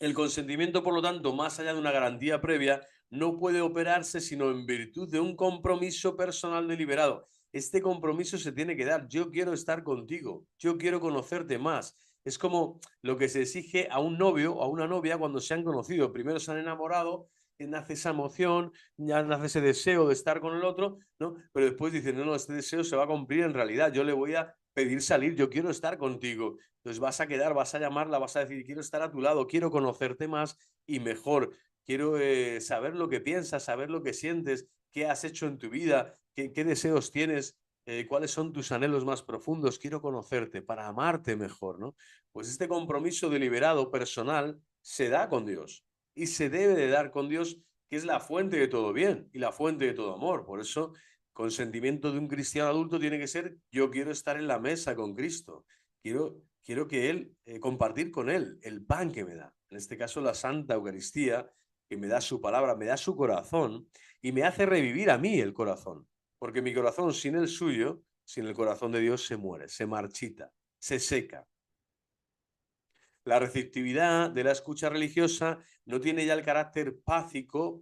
El consentimiento, por lo tanto, más allá de una garantía previa, no puede operarse sino en virtud de un compromiso personal deliberado. Este compromiso se tiene que dar. Yo quiero estar contigo, yo quiero conocerte más. Es como lo que se exige a un novio o a una novia cuando se han conocido. Primero se han enamorado, nace esa emoción, ya nace ese deseo de estar con el otro, ¿no? Pero después dicen, no, no, este deseo se va a cumplir en realidad. Yo le voy a pedir salir, yo quiero estar contigo. Entonces vas a quedar, vas a llamarla, vas a decir, quiero estar a tu lado, quiero conocerte más y mejor, quiero saber lo que piensas, saber lo que sientes, qué has hecho en tu vida, qué deseos tienes, cuáles son tus anhelos más profundos, quiero conocerte para amarte mejor, ¿no? Pues este compromiso deliberado, personal, se da con Dios y se debe de dar con Dios, que es la fuente de todo bien y la fuente de todo amor. Por eso, consentimiento de un cristiano adulto tiene que ser, yo quiero estar en la mesa con Cristo. Quiero que Él, compartir con Él el pan que me da. En este caso, la Santa Eucaristía, que me da su palabra, me da su corazón y me hace revivir a mí el corazón. Porque mi corazón sin el suyo, sin el corazón de Dios, se muere, se marchita, se seca. La receptividad de la escucha religiosa no tiene ya el carácter pático,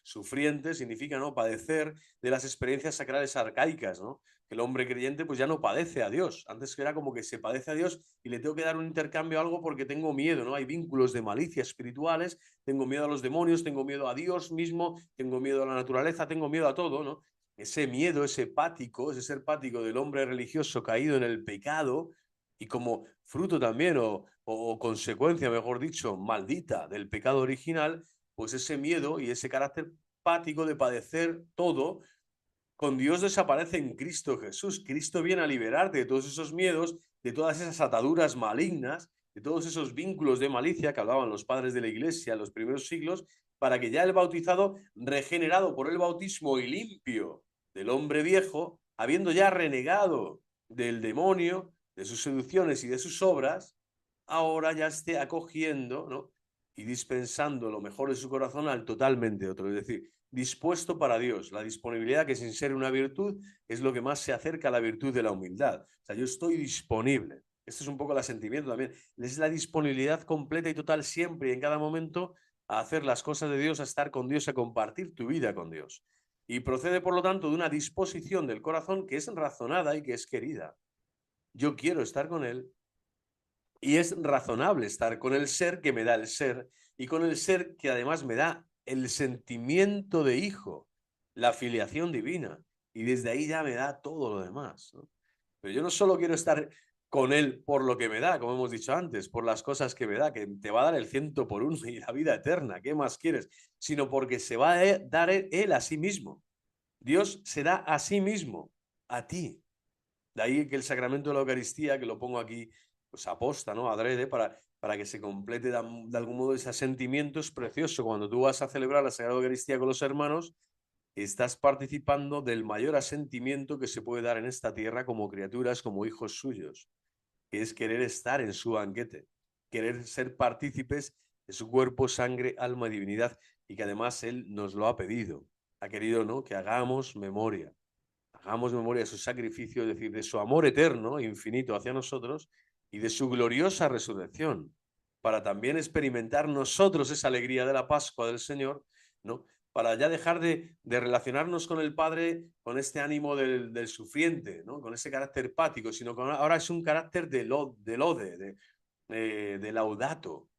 sufriente, significa, ¿no?, padecer de las experiencias sacrales arcaicas, ¿no? Que el hombre creyente pues ya no padece a Dios. Antes era como que se padece a Dios y le tengo que dar un intercambio a algo porque tengo miedo, ¿no? Hay vínculos de malicia espirituales, tengo miedo a los demonios, tengo miedo a Dios mismo, tengo miedo a la naturaleza, tengo miedo a todo, ¿no? Ese miedo, ese ser pático del hombre religioso caído en el pecado y como fruto también o consecuencia, mejor dicho, maldita del pecado original, pues ese miedo y ese carácter pático de padecer todo, con Dios desaparece en Cristo Jesús. Cristo viene a liberarte de todos esos miedos, de todas esas ataduras malignas, de todos esos vínculos de malicia que hablaban los padres de la Iglesia en los primeros siglos, para que ya el bautizado, regenerado por el bautismo y limpio del hombre viejo, habiendo ya renegado del demonio, de sus seducciones y de sus obras, ahora ya esté acogiendo, ¿no?, y dispensando lo mejor de su corazón al totalmente otro. Es decir, dispuesto para Dios, la disponibilidad, que sin ser una virtud es lo que más se acerca a la virtud de la humildad. O sea, yo estoy disponible. Este es un poco el asentimiento también. Es la disponibilidad completa y total siempre y en cada momento a hacer las cosas de Dios, a estar con Dios, a compartir tu vida con Dios. Y procede, por lo tanto, de una disposición del corazón que es razonada y que es querida. Yo quiero estar con Él y es razonable estar con el ser que me da el ser y con el ser que además me da el sentimiento de hijo, la filiación divina. Y desde ahí ya me da todo lo demás, ¿no? Pero yo no solo quiero estar con él por lo que me da, como hemos dicho antes, por las cosas que me da, que te va a dar el 100 por 1 y la vida eterna, ¿qué más quieres? Sino porque se va a dar él a sí mismo. Dios se da a sí mismo, a ti. De ahí que el sacramento de la Eucaristía, que lo pongo aquí, pues aposta, ¿no?, adrede, para que se complete de algún modo ese sentimiento. Es precioso. Cuando tú vas a celebrar la Sagrada Eucaristía con los hermanos, estás participando del mayor asentimiento que se puede dar en esta tierra como criaturas, como hijos suyos, que es querer estar en su banquete, querer ser partícipes de su cuerpo, sangre, alma y divinidad, y que además Él nos lo ha pedido. Ha querido, ¿no?, que hagamos memoria. Hagamos memoria de su sacrificio, es decir, de su amor eterno, infinito hacia nosotros, y de su gloriosa resurrección, para también experimentar nosotros esa alegría de la Pascua del Señor, ¿no?, para ya dejar de relacionarnos con el Padre con este ánimo del sufriente, ¿no?, con ese carácter pático, sino que ahora es un carácter de lode, de laudato,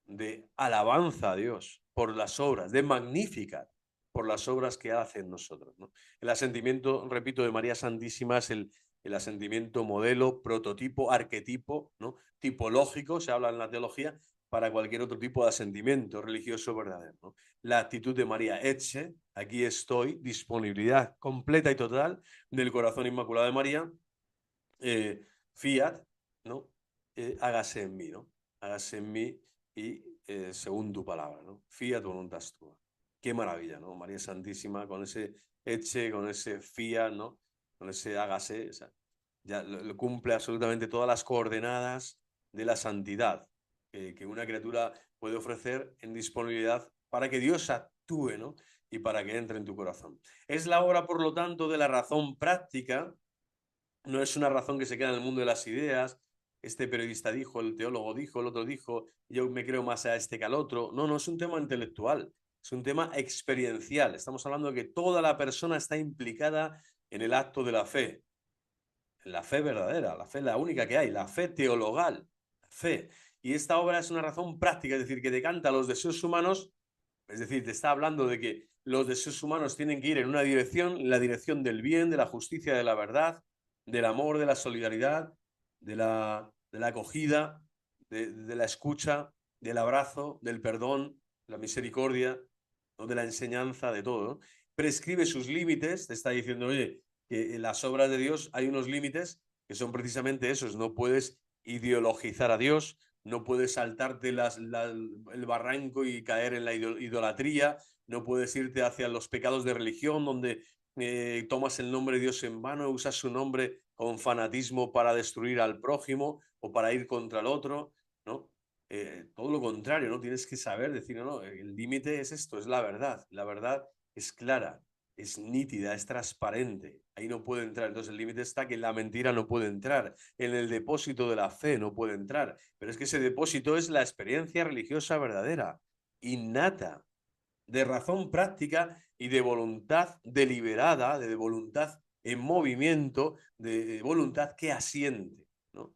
de alabanza a Dios por las obras, de magnífica por las obras que hace en nosotros, ¿no? El asentimiento, repito, de María Santísima es el asentimiento modelo, prototipo, arquetipo, ¿no?, tipológico, se habla en la teología, para cualquier otro tipo de asentimiento religioso verdadero, ¿no? La actitud de María, Etche, aquí estoy, disponibilidad completa y total del corazón inmaculado de María, fiat, ¿no?, hágase en mí, ¿no? Hágase en mí y según tu palabra, ¿no? Fiat voluntas tua. Qué maravilla, ¿no? María Santísima con ese eche, con ese fiat, ¿no?, con ese hágase, o sea, ya lo cumple absolutamente todas las coordenadas de la santidad que una criatura puede ofrecer en disponibilidad para que Dios actúe, ¿no?, y para que entre en tu corazón. Es la obra, por lo tanto, de la razón práctica. No es una razón que se queda en el mundo de las ideas. Este periodista dijo, el teólogo dijo, el otro dijo, yo me creo más a este que al otro. No, no es un tema intelectual, es un tema experiencial. Estamos hablando de que toda la persona está implicada en el acto de la fe verdadera, la fe la única que hay, la fe teologal, la fe. Y esta obra es una razón práctica, es decir, que decanta los deseos humanos, es decir, te está hablando de que los deseos humanos tienen que ir en una dirección, la dirección del bien, de la justicia, de la verdad, del amor, de la solidaridad, de la acogida, de la escucha, del abrazo, del perdón, de la misericordia, ¿no?, de la enseñanza, de todo, ¿no? Prescribe sus límites, te está diciendo, oye, que en las obras de Dios hay unos límites que son precisamente esos. No puedes ideologizar a Dios, no puedes saltarte el barranco y caer en la idolatría, no puedes irte hacia los pecados de religión donde tomas el nombre de Dios en vano, usas su nombre con fanatismo para destruir al prójimo o para ir contra el otro, ¿no? Todo lo contrario, ¿no? Tienes que saber decir, no, no, el límite es esto, es la verdad es clara, es nítida, es transparente. Ahí no puede entrar. Entonces el límite está que en la mentira no puede entrar. En el depósito de la fe no puede entrar. Pero es que ese depósito es la experiencia religiosa verdadera, innata, de razón práctica y de voluntad deliberada, de voluntad en movimiento, de voluntad que asiente, ¿no?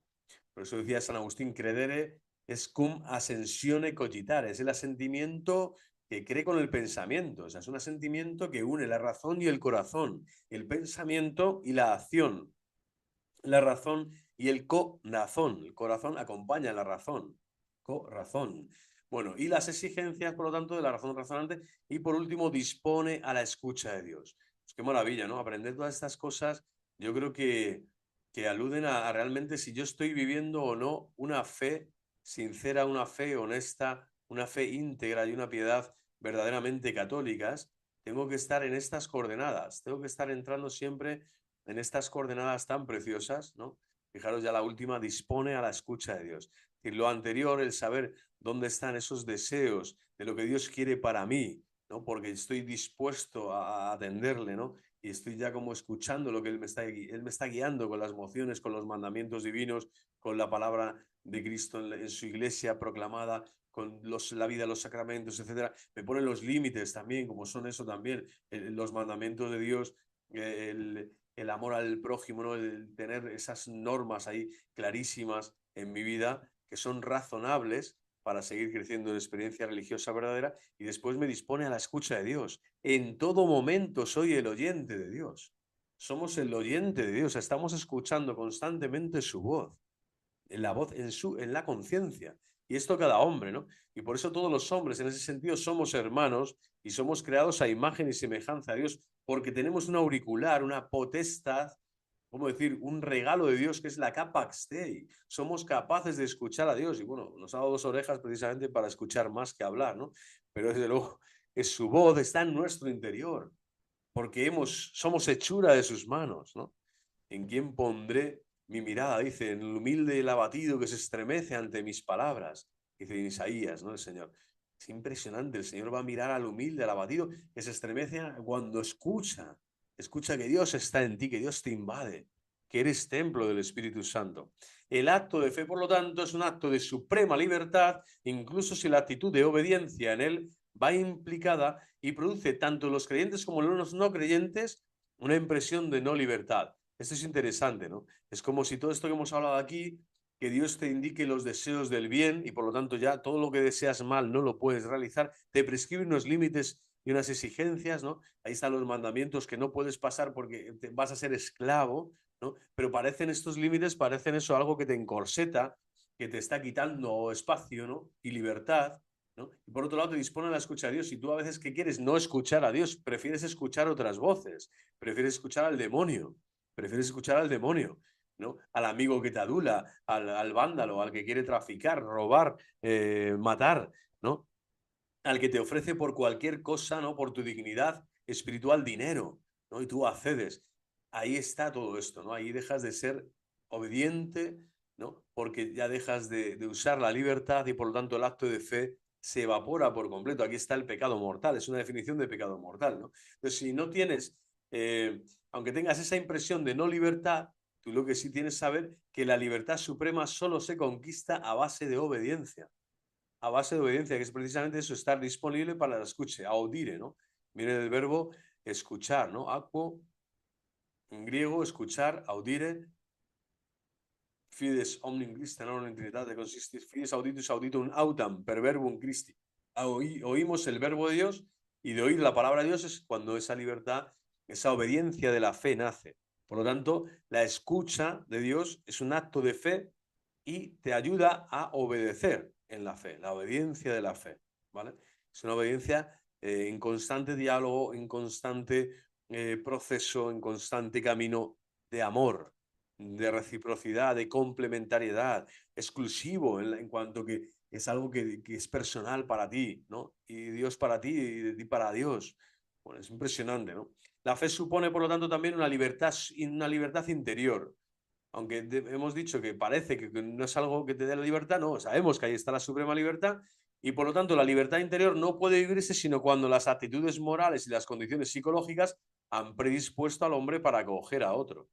Por eso decía San Agustín, credere es cum ascensione cogitare, es el asentimiento que cree con el pensamiento, o sea, es un asentimiento que une la razón y el corazón, el pensamiento y la acción, la razón y el corazón. El corazón acompaña a la razón. Corazón. Bueno, y las exigencias, por lo tanto, de la razón razonante. Y por último, dispone a la escucha de Dios. Pues qué maravilla, ¿no? Aprender todas estas cosas, yo creo que aluden a realmente si yo estoy viviendo o no una fe sincera, una fe honesta, una fe íntegra y una piedad verdaderamente católicas. Tengo que estar en estas coordenadas, tengo que estar entrando siempre en estas coordenadas tan preciosas, ¿no? Fijaros ya la última, dispone a la escucha de Dios. Es decir, lo anterior, el saber dónde están esos deseos de lo que Dios quiere para mí, ¿no? Porque estoy dispuesto a atenderle, ¿no? Y estoy ya como escuchando lo que Él me está guiando con las mociones, con los mandamientos divinos, con la palabra de Cristo en su iglesia proclamada, con la vida, los sacramentos, etcétera. Me ponen los límites también, como son eso también, los mandamientos de Dios, el amor al prójimo, ¿no? El tener esas normas ahí clarísimas en mi vida que son razonables para seguir creciendo en experiencia religiosa verdadera y después me dispone a la escucha de Dios. En todo momento soy el oyente de Dios. Somos el oyente de Dios, estamos escuchando constantemente su voz, la voz en la conciencia. Y esto cada hombre, ¿no? Y por eso todos los hombres en ese sentido somos hermanos y somos creados a imagen y semejanza de Dios, porque tenemos un auricular, una potestad, ¿cómo decir? Un regalo de Dios que es la capax Dei. Somos capaces de escuchar a Dios y bueno, nos ha dado dos orejas precisamente para escuchar más que hablar, ¿no? Pero desde luego es su voz, está en nuestro interior, porque somos hechura de sus manos, ¿no? ¿En quién pondré mi mirada? Dice, en el humilde y el abatido que se estremece ante mis palabras. Dice en Isaías, ¿no? El Señor. Es impresionante, el Señor va a mirar al humilde, al abatido, que se estremece cuando escucha que Dios está en ti, que Dios te invade, que eres templo del Espíritu Santo. El acto de fe, por lo tanto, es un acto de suprema libertad, incluso si la actitud de obediencia en él va implicada y produce tanto en los creyentes como en los no creyentes una impresión de no libertad. Esto es interesante, ¿no? Es como si todo esto que hemos hablado aquí, que Dios te indique los deseos del bien y por lo tanto ya todo lo que deseas mal no lo puedes realizar, te prescribe unos límites y unas exigencias, ¿no? Ahí están los mandamientos que no puedes pasar porque vas a ser esclavo, ¿no? Pero parecen estos límites, parecen eso algo que te encorseta, que te está quitando espacio, ¿no? Y libertad, ¿no? Y por otro lado te dispone a la escucha de Dios y tú a veces que quieres no escuchar a Dios, prefieres escuchar otras voces, prefieres escuchar al demonio, prefieres escuchar al demonio, ¿no? Al amigo que te adula, al vándalo, al que quiere traficar, robar, matar, ¿no? Al que te ofrece por cualquier cosa, ¿no? Por tu dignidad espiritual dinero, ¿no? Y tú accedes. Ahí está todo esto, ¿no? Ahí dejas de ser obediente, ¿no? Porque ya dejas de usar la libertad y por lo tanto el acto de fe se evapora por completo. Aquí está el pecado mortal, es una definición de pecado mortal, ¿no? Entonces, si no tienes, aunque tengas esa impresión de no libertad, tú lo que sí tienes que saber que la libertad suprema solo se conquista a base de obediencia, a base de obediencia, que es precisamente eso, estar disponible para la escucha, audire, ¿no? Miren el verbo escuchar, ¿no? Aquo, en griego, escuchar, audire, fides omnium Christi, non in trinitate consistis, fides auditus auditum autam, per verbum Christi. Oímos el verbo de Dios y de oír la palabra de Dios es cuando esa libertad, esa obediencia de la fe nace. Por lo tanto, la escucha de Dios es un acto de fe y te ayuda a obedecer en la fe, la obediencia de la fe, ¿vale? Es una obediencia en constante diálogo, en constante proceso, en constante camino de amor, de reciprocidad, de complementariedad, exclusivo en cuanto que es algo que es personal para ti, ¿no? Y Dios para ti y de ti para Dios. Bueno, es impresionante, ¿no? La fe supone, por lo tanto, también una libertad interior. Aunque hemos dicho que parece que no es algo que te dé la libertad, no, sabemos que ahí está la suprema libertad Y por lo tanto, la libertad interior no puede vivirse sino cuando las actitudes morales y las condiciones psicológicas han predispuesto al hombre para acoger a otro.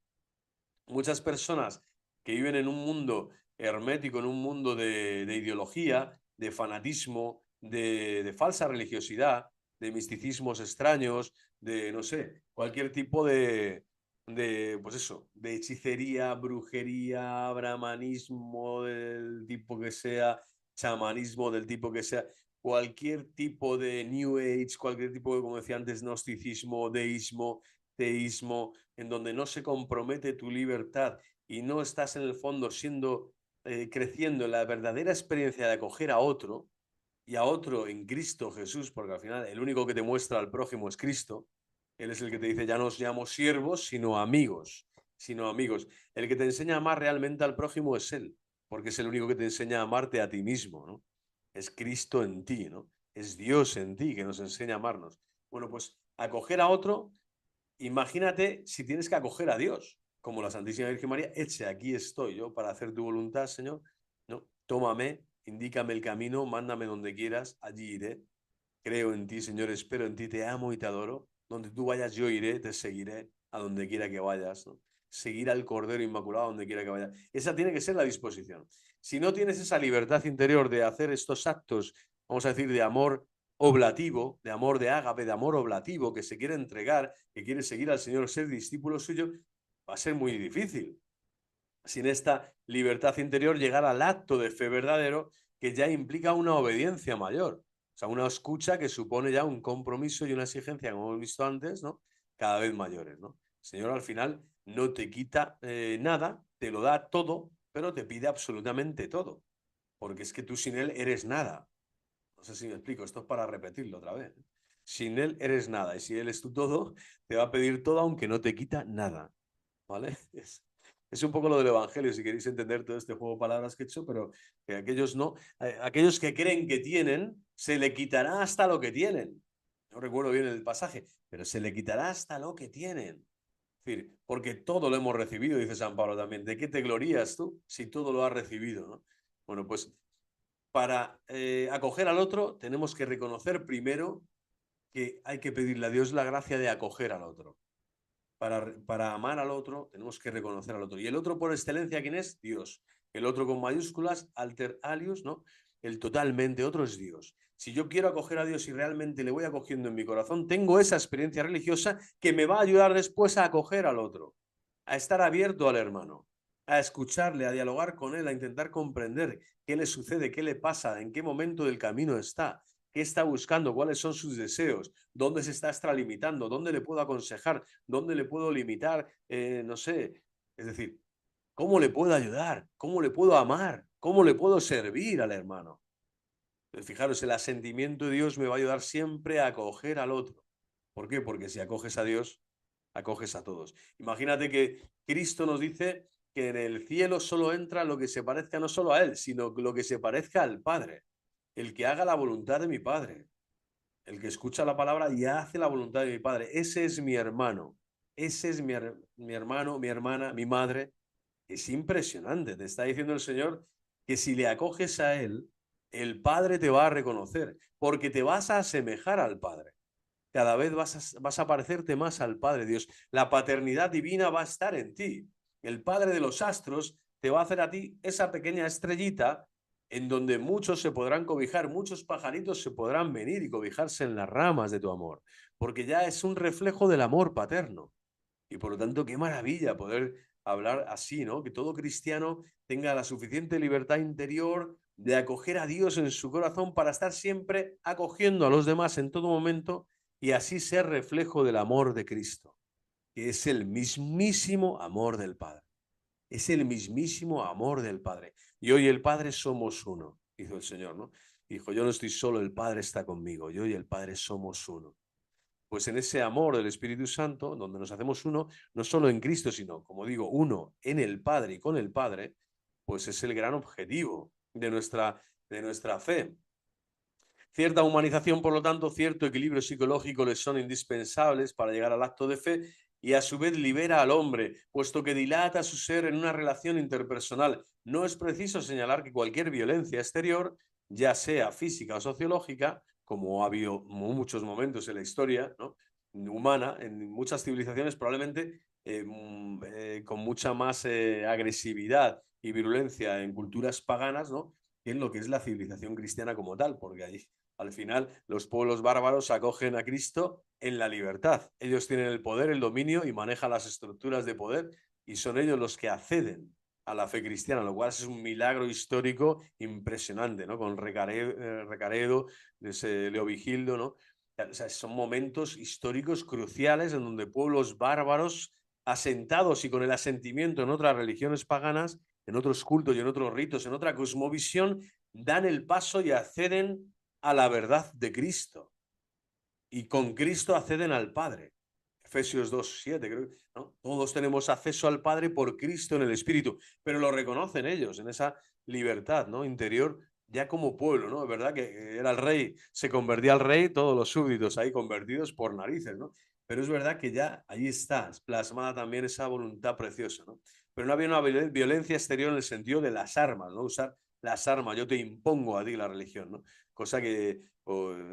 Muchas personas que viven en un mundo hermético, en un mundo de ideología, de fanatismo, de falsa religiosidad, de misticismos extraños, de, no sé, cualquier tipo pues eso, de hechicería, brujería, brahmanismo del tipo que sea, chamanismo del tipo que sea, cualquier tipo de New Age, cualquier tipo de, como decía antes, gnosticismo, deísmo, teísmo, en donde no se compromete tu libertad y no estás en el fondo creciendo en la verdadera experiencia de acoger a otro y a otro en Cristo Jesús, porque al final el único que te muestra al prójimo es Cristo. Él es el que te dice, ya no os llamo siervos, sino amigos, sino amigos. El que te enseña a amar realmente al prójimo es Él, porque es el único que te enseña a amarte a ti mismo, ¿no? Es Cristo en ti, ¿no? Es Dios en ti que nos enseña a amarnos. Bueno, pues acoger a otro. Imagínate si tienes que acoger a Dios, como la Santísima Virgen María, eche, aquí estoy yo para hacer tu voluntad, Señor. ¿No? Tómame, indícame el camino, mándame donde quieras, allí iré. Creo en ti, Señor, espero en ti, te amo y te adoro. Donde tú vayas, yo iré, te seguiré a donde quiera que vayas, ¿no? Seguir al Cordero Inmaculado donde quiera que vayas. Esa tiene que ser la disposición. Si no tienes esa libertad interior de hacer estos actos, vamos a decir, de amor oblativo, de amor de ágape, de amor oblativo, que se quiere entregar, que quiere seguir al Señor, ser discípulo suyo, va a ser muy difícil. Sin esta libertad interior, llegar al acto de fe verdadero, que ya implica una obediencia mayor. O sea, una escucha que supone ya un compromiso y una exigencia, como hemos visto antes, ¿no? Cada vez mayores, ¿no? El Señor al final no te quita nada, te lo da todo, pero te pide absolutamente todo. Porque es que tú sin Él eres nada. No sé si me explico, esto es para repetirlo otra vez. Sin Él eres nada, y si Él es tu todo, te va a pedir todo aunque no te quita nada, ¿vale? Es un poco lo del Evangelio, si queréis entender todo este juego de palabras que he hecho, pero que aquellos no, aquellos que creen que tienen, se le quitará hasta lo que tienen. No recuerdo bien el pasaje, pero se le quitará hasta lo que tienen. Es decir, porque todo lo hemos recibido, dice San Pablo también. ¿De qué te glorías tú si todo lo has recibido, ¿no? Bueno, pues para acoger al otro tenemos que reconocer primero que hay que pedirle a Dios la gracia de acoger al otro. Para amar al otro tenemos que reconocer al otro. Y el otro por excelencia, ¿quién es? Dios. El otro con mayúsculas, alter alius, ¿no? El totalmente otro es Dios. Si yo quiero acoger a Dios y realmente le voy acogiendo en mi corazón, tengo esa experiencia religiosa que me va a ayudar después a acoger al otro, a estar abierto al hermano, a escucharle, a dialogar con él, a intentar comprender qué le sucede, qué le pasa, en qué momento del camino está, qué está buscando, cuáles son sus deseos, dónde se está extralimitando, dónde le puedo aconsejar, dónde le puedo limitar, no sé. Es decir, ¿cómo le puedo ayudar? ¿Cómo le puedo amar? ¿Cómo le puedo servir al hermano? Fijaros, el asentimiento de Dios me va a ayudar siempre a acoger al otro. ¿Por qué? Porque si acoges a Dios, acoges a todos. Imagínate que Cristo nos dice que en el cielo solo entra lo que se parezca no solo a Él, sino lo que se parezca al Padre. El que haga la voluntad de mi Padre. El que escucha la palabra y hace la voluntad de mi Padre. Ese es mi hermano. Ese es mi hermano, mi hermana, mi madre. Es impresionante. Te está diciendo el Señor que si le acoges a Él, el Padre te va a reconocer, porque te vas a asemejar al Padre. Cada vez vas a parecerte más al Padre Dios. La paternidad divina va a estar en ti. El Padre de los astros te va a hacer a ti esa pequeña estrellita en donde muchos se podrán cobijar, muchos pajaritos se podrán venir y cobijarse en las ramas de tu amor, porque ya es un reflejo del amor paterno. Y por lo tanto, qué maravilla poder hablar así, ¿no? Que todo cristiano tenga la suficiente libertad interior de acoger a Dios en su corazón para estar siempre acogiendo a los demás en todo momento y así ser reflejo del amor de Cristo, que es el mismísimo amor del Padre. Es el mismísimo amor del Padre. Y hoy el Padre somos uno, dijo el Señor, ¿no? Dijo, yo no estoy solo, el Padre está conmigo. Yo y el Padre somos uno. Pues en ese amor del Espíritu Santo, donde nos hacemos uno, no solo en Cristo, sino, como digo, uno en el Padre y con el Padre, pues es el gran objetivo de nuestra fe. Cierta humanización, por lo tanto, cierto equilibrio psicológico les son indispensables para llegar al acto de fe y a su vez libera al hombre, puesto que dilata su ser en una relación interpersonal. No es preciso señalar que cualquier violencia exterior ya sea física o sociológica, como ha habido muchos momentos en la historia, ¿no?, humana, en muchas civilizaciones probablemente con mucha más agresividad y virulencia en culturas paganas, ¿no?, que en lo que es la civilización cristiana como tal, porque ahí al final los pueblos bárbaros acogen a Cristo en la libertad. Ellos tienen el poder, el dominio y manejan las estructuras de poder y son ellos los que acceden a la fe cristiana, lo cual es un milagro histórico impresionante, ¿no? Con Recaredo, Leovigildo, ¿no? O sea, son momentos históricos cruciales en donde pueblos bárbaros asentados y con el asentimiento en otras religiones paganas, en otros cultos y en otros ritos, en otra cosmovisión, dan el paso y acceden a la verdad de Cristo. Y con Cristo acceden al Padre. Efesios 2:7, creo, ¿no? Todos tenemos acceso al Padre por Cristo en el Espíritu, pero lo reconocen ellos en esa libertad, ¿no?, interior, ya como pueblo, ¿no? Es verdad que era el rey, se convertía al rey, todos los súbditos ahí convertidos por narices, ¿no? Pero es verdad que ya ahí está plasmada también esa voluntad preciosa, ¿no? Pero no había una violencia exterior en el sentido de las armas, ¿no? Usar las armas, yo te impongo a ti la religión, ¿no? Cosa que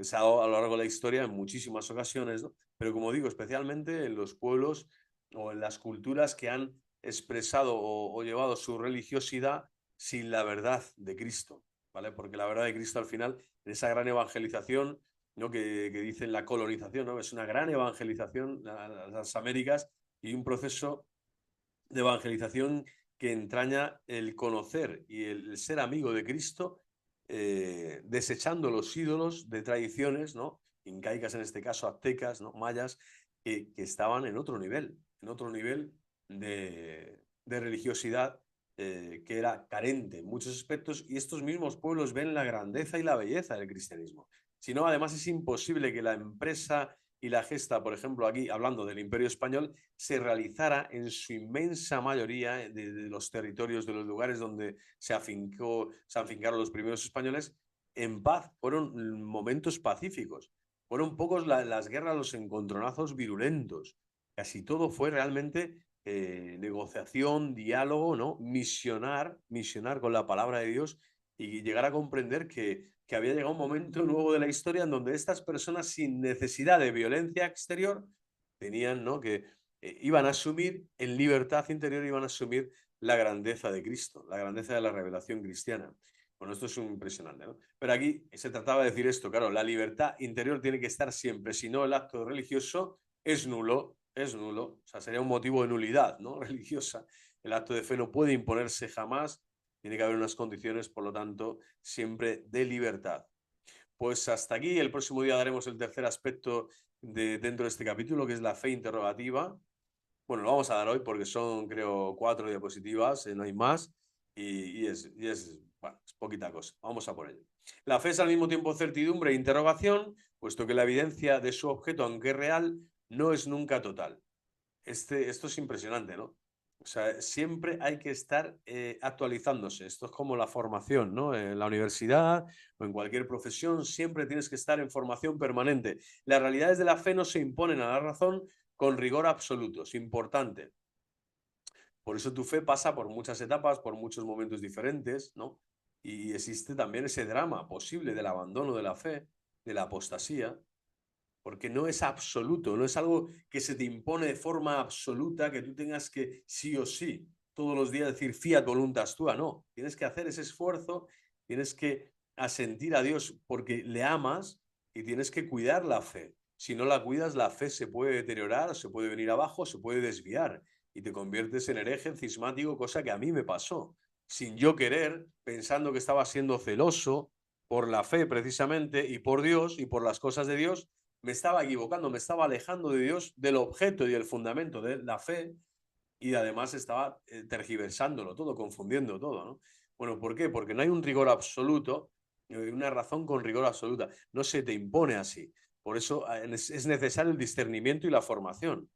se ha dado a lo largo de la historia en muchísimas ocasiones, ¿no? Pero como digo, especialmente en los pueblos o en las culturas que han expresado o llevado su religiosidad sin la verdad de Cristo, ¿vale? Porque la verdad de Cristo al final, en esa gran evangelización, ¿no?, que dicen la colonización, ¿no?, es una gran evangelización a las Américas y un proceso de evangelización que entraña el conocer y el ser amigo de Cristo, desechando los ídolos de tradiciones, ¿no?, incaicas en este caso, aztecas, ¿no?, mayas, que estaban en otro nivel de religiosidad que era carente en muchos aspectos, y estos mismos pueblos ven la grandeza y la belleza del cristianismo. Si no, además es imposible que la empresa y la gesta, por ejemplo, aquí hablando del Imperio Español, se realizara en su inmensa mayoría de los territorios, de los lugares donde se afincaron los primeros españoles, en paz. Fueron momentos pacíficos. Fueron pocos las guerras, los encontronazos virulentos. Casi todo fue realmente negociación, diálogo, ¿no? Misionar con la palabra de Dios y llegar a comprender que había llegado un momento nuevo de la historia en donde estas personas, sin necesidad de violencia exterior, tenían, ¿no?, que iban a asumir en libertad interior, iban a asumir la grandeza de Cristo, la grandeza de la revelación cristiana. Bueno, esto es impresionante, ¿no? Pero aquí se trataba de decir esto, claro, la libertad interior tiene que estar siempre, si no el acto religioso es nulo, o sea, sería un motivo de nulidad, ¿no?, religiosa. El acto de fe no puede imponerse jamás, tiene que haber unas condiciones, por lo tanto, siempre de libertad. Pues hasta aquí, el próximo día daremos el tercer aspecto dentro de este capítulo, que es la fe interrogativa. Bueno, lo vamos a dar hoy porque son, creo, 4 diapositivas, no hay más, bueno, es poquita cosa. Vamos a por ello. La fe es al mismo tiempo certidumbre e interrogación, puesto que la evidencia de su objeto, aunque real, no es nunca total. Esto es impresionante, ¿no? O sea, siempre hay que estar actualizándose. Esto es como la formación, ¿no? En la universidad o en cualquier profesión, siempre tienes que estar en formación permanente. Las realidades de la fe no se imponen a la razón con rigor absoluto. Es importante. Por eso tu fe pasa por muchas etapas, por muchos momentos diferentes, ¿no? Y existe también ese drama posible del abandono de la fe, de la apostasía, porque no es absoluto, no es algo que se te impone de forma absoluta, que tú tengas que sí o sí todos los días decir fiat voluntas tua, no, tienes que hacer ese esfuerzo, tienes que asentir a Dios porque le amas y tienes que cuidar la fe. Si no la cuidas, la fe se puede deteriorar, se puede venir abajo, se puede desviar y te conviertes en hereje, en cismático, cosa que a mí me pasó. Sin yo querer, pensando que estaba siendo celoso por la fe precisamente y por Dios y por las cosas de Dios, me estaba equivocando, me estaba alejando de Dios, del objeto y del fundamento de la fe, y además estaba tergiversándolo todo, confundiendo todo, ¿no? Bueno, ¿por qué? Porque no hay un rigor absoluto, una razón con rigor absoluta. No se te impone así. Por eso es necesario el discernimiento y la formación,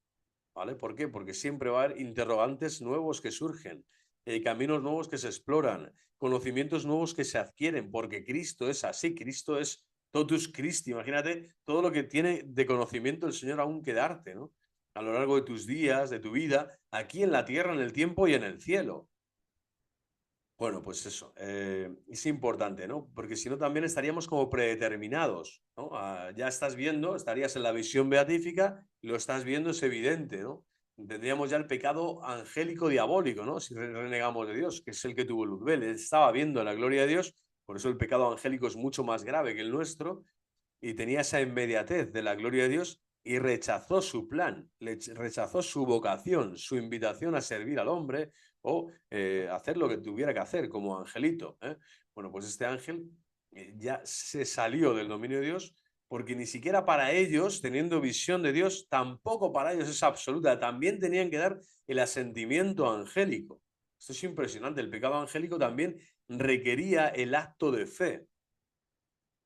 ¿vale? ¿Por qué? Porque siempre va a haber interrogantes nuevos que surgen, caminos nuevos que se exploran, conocimientos nuevos que se adquieren, porque Cristo es así, Cristo es totus Christi. Imagínate todo lo que tiene de conocimiento el Señor aún que darte, ¿no? A lo largo de tus días, de tu vida, aquí en la tierra, en el tiempo y en el cielo. Bueno, pues eso, es importante, ¿no? Porque si no también estaríamos como predeterminados, ¿no? Ya estás viendo, estarías en la visión beatífica, lo estás viendo, es evidente, ¿no? Tendríamos ya el pecado angélico diabólico, ¿no? Si renegamos de Dios, que es el que tuvo Luzbel, él estaba viendo la gloria de Dios, por eso el pecado angélico es mucho más grave que el nuestro, y tenía esa inmediatez de la gloria de Dios y rechazó su plan, rechazó su vocación, su invitación a servir al hombre o hacer lo que tuviera que hacer como angelito. Bueno, pues este ángel ya se salió del dominio de Dios porque ni siquiera para ellos, teniendo visión de Dios, tampoco para ellos es absoluta. También tenían que dar el asentimiento angélico. Esto es impresionante. El pecado angélico también requería el acto de fe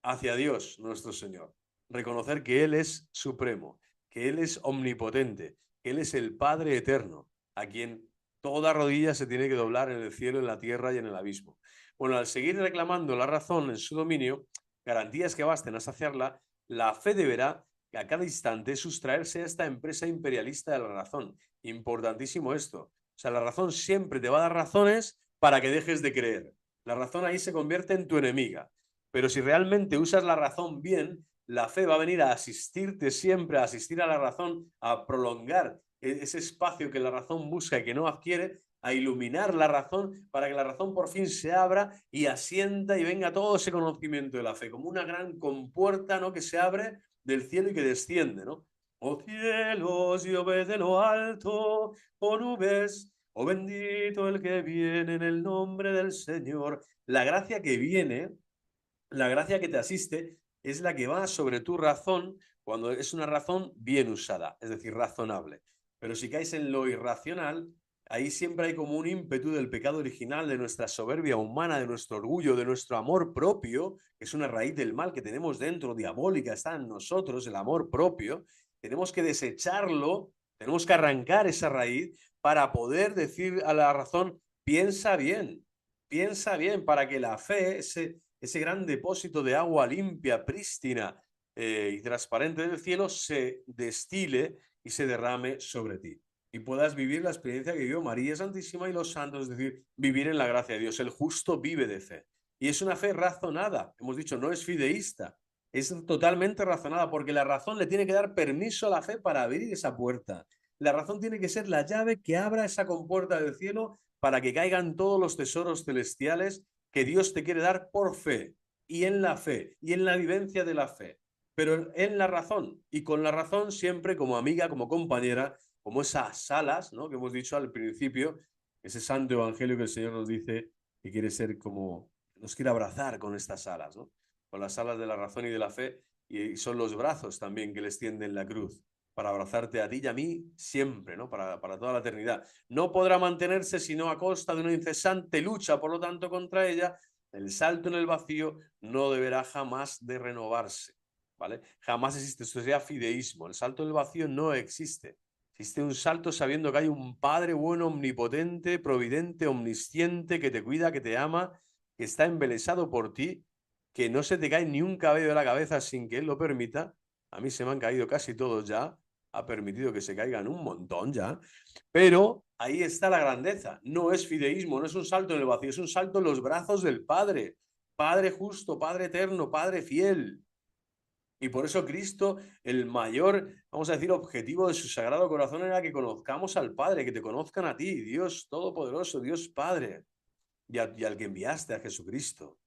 hacia Dios nuestro Señor. Reconocer que Él es supremo, que Él es omnipotente, que Él es el Padre eterno, a quien toda rodilla se tiene que doblar en el cielo, en la tierra y en el abismo. Bueno, al seguir reclamando la razón en su dominio, garantías que basten a saciarla, la fe deberá a cada instante sustraerse a esta empresa imperialista de la razón. Importantísimo esto. O sea, la razón siempre te va a dar razones para que dejes de creer. La razón ahí se convierte en tu enemiga. Pero si realmente usas la razón bien, la fe va a venir a asistirte siempre, a asistir a la razón, a prolongar ese espacio que la razón busca y que no adquiere, a iluminar la razón para que la razón por fin se abra y asienta y venga todo ese conocimiento de la fe, como una gran compuerta, ¿no?, que se abre del cielo y que desciende, ¿no? Oh cielos, llueve de lo alto, oh nubes, oh bendito el que viene en el nombre del Señor. La gracia que viene, la gracia que te asiste, es la que va sobre tu razón cuando es una razón bien usada, es decir, razonable. Pero si caes en lo irracional, ahí siempre hay como un ímpetu del pecado original, de nuestra soberbia humana, de nuestro orgullo, de nuestro amor propio, que es una raíz del mal que tenemos dentro, diabólica, está en nosotros, el amor propio. Tenemos que desecharlo, tenemos que arrancar esa raíz para poder decir a la razón, piensa bien, para que la fe, ese gran depósito de agua limpia, prístina y transparente del cielo se destile y se derrame sobre ti. Y puedas vivir la experiencia que vivió María Santísima y los santos, es decir, vivir en la gracia de Dios. El justo vive de fe. Y es una fe razonada, hemos dicho, no es fideísta, es totalmente razonada, porque la razón le tiene que dar permiso a la fe para abrir esa puerta. La razón tiene que ser la llave que abra esa compuerta del cielo para que caigan todos los tesoros celestiales que Dios te quiere dar por fe y en la fe y en la vivencia de la fe, pero en la razón y con la razón siempre como amiga, como compañera, como esas alas, ¿no?, que hemos dicho al principio, ese santo evangelio que el Señor nos dice que quiere ser como, nos quiere abrazar con estas alas, ¿no?, con las alas de la razón y de la fe, y son los brazos también que les tienden la cruz para abrazarte a ti y a mí siempre, ¿no?, para toda la eternidad. No podrá mantenerse sino a costa de una incesante lucha, por lo tanto, contra ella. El salto en el vacío no deberá jamás de renovarse, ¿vale? Jamás existe, esto sería fideísmo. El salto en el vacío no existe. Existe un salto sabiendo que hay un Padre bueno, omnipotente, providente, omnisciente, que te cuida, que te ama, que está embelesado por ti, que no se te cae ni un cabello de la cabeza sin que Él lo permita. A mí se me han caído casi todos ya, ha permitido que se caigan un montón ya, pero ahí está la grandeza. No es fideísmo, no es un salto en el vacío, es un salto en los brazos del Padre. Padre justo, Padre eterno, Padre fiel. Y por eso Cristo, el mayor, vamos a decir, objetivo de su sagrado corazón era que conozcamos al Padre, que te conozcan a ti, Dios Todopoderoso, Dios Padre, y al que enviaste, a Jesucristo.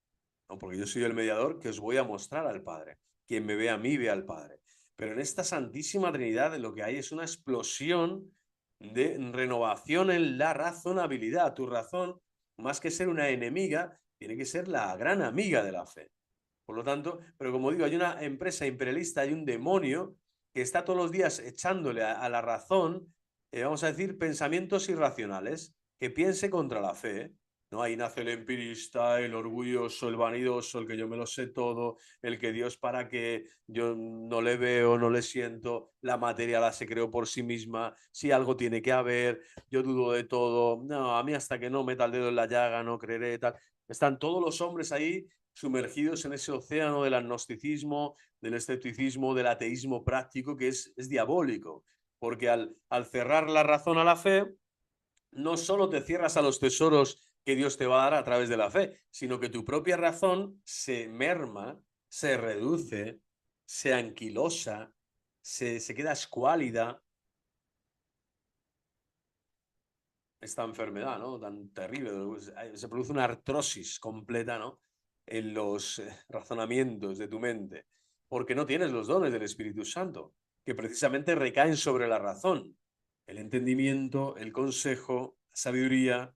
¿No? Porque yo soy el mediador que os voy a mostrar al Padre. Quien me ve a mí, ve al Padre. Pero en esta Santísima Trinidad lo que hay es una explosión de renovación en la razonabilidad. Tu razón, más que ser una enemiga, tiene que ser la gran amiga de la fe. Por lo tanto, pero como digo, hay una empresa imperialista, hay un demonio que está todos los días echándole a la razón, vamos a decir, pensamientos irracionales, que piense contra la fe. ¿No? Ahí nace el empirista, el orgulloso, el vanidoso, el que yo me lo sé todo, el que Dios para que yo no le veo, no le siento, la materia la se creó por sí misma, si algo tiene que haber, yo dudo de todo, no, a mí hasta que no meta el dedo en la llaga no creeré, tal. Están todos los hombres ahí sumergidos en ese océano del agnosticismo, del escepticismo, del ateísmo práctico, que es diabólico, porque al cerrar la razón a la fe, no solo te cierras a los tesoros que Dios te va a dar a través de la fe, sino que tu propia razón se merma, se reduce, se anquilosa, se queda escuálida. Esta enfermedad, ¿no? Tan terrible, se produce una artrosis completa, ¿no? En los razonamientos de tu mente, porque no tienes los dones del Espíritu Santo, que precisamente recaen sobre la razón, el entendimiento, el consejo, la sabiduría,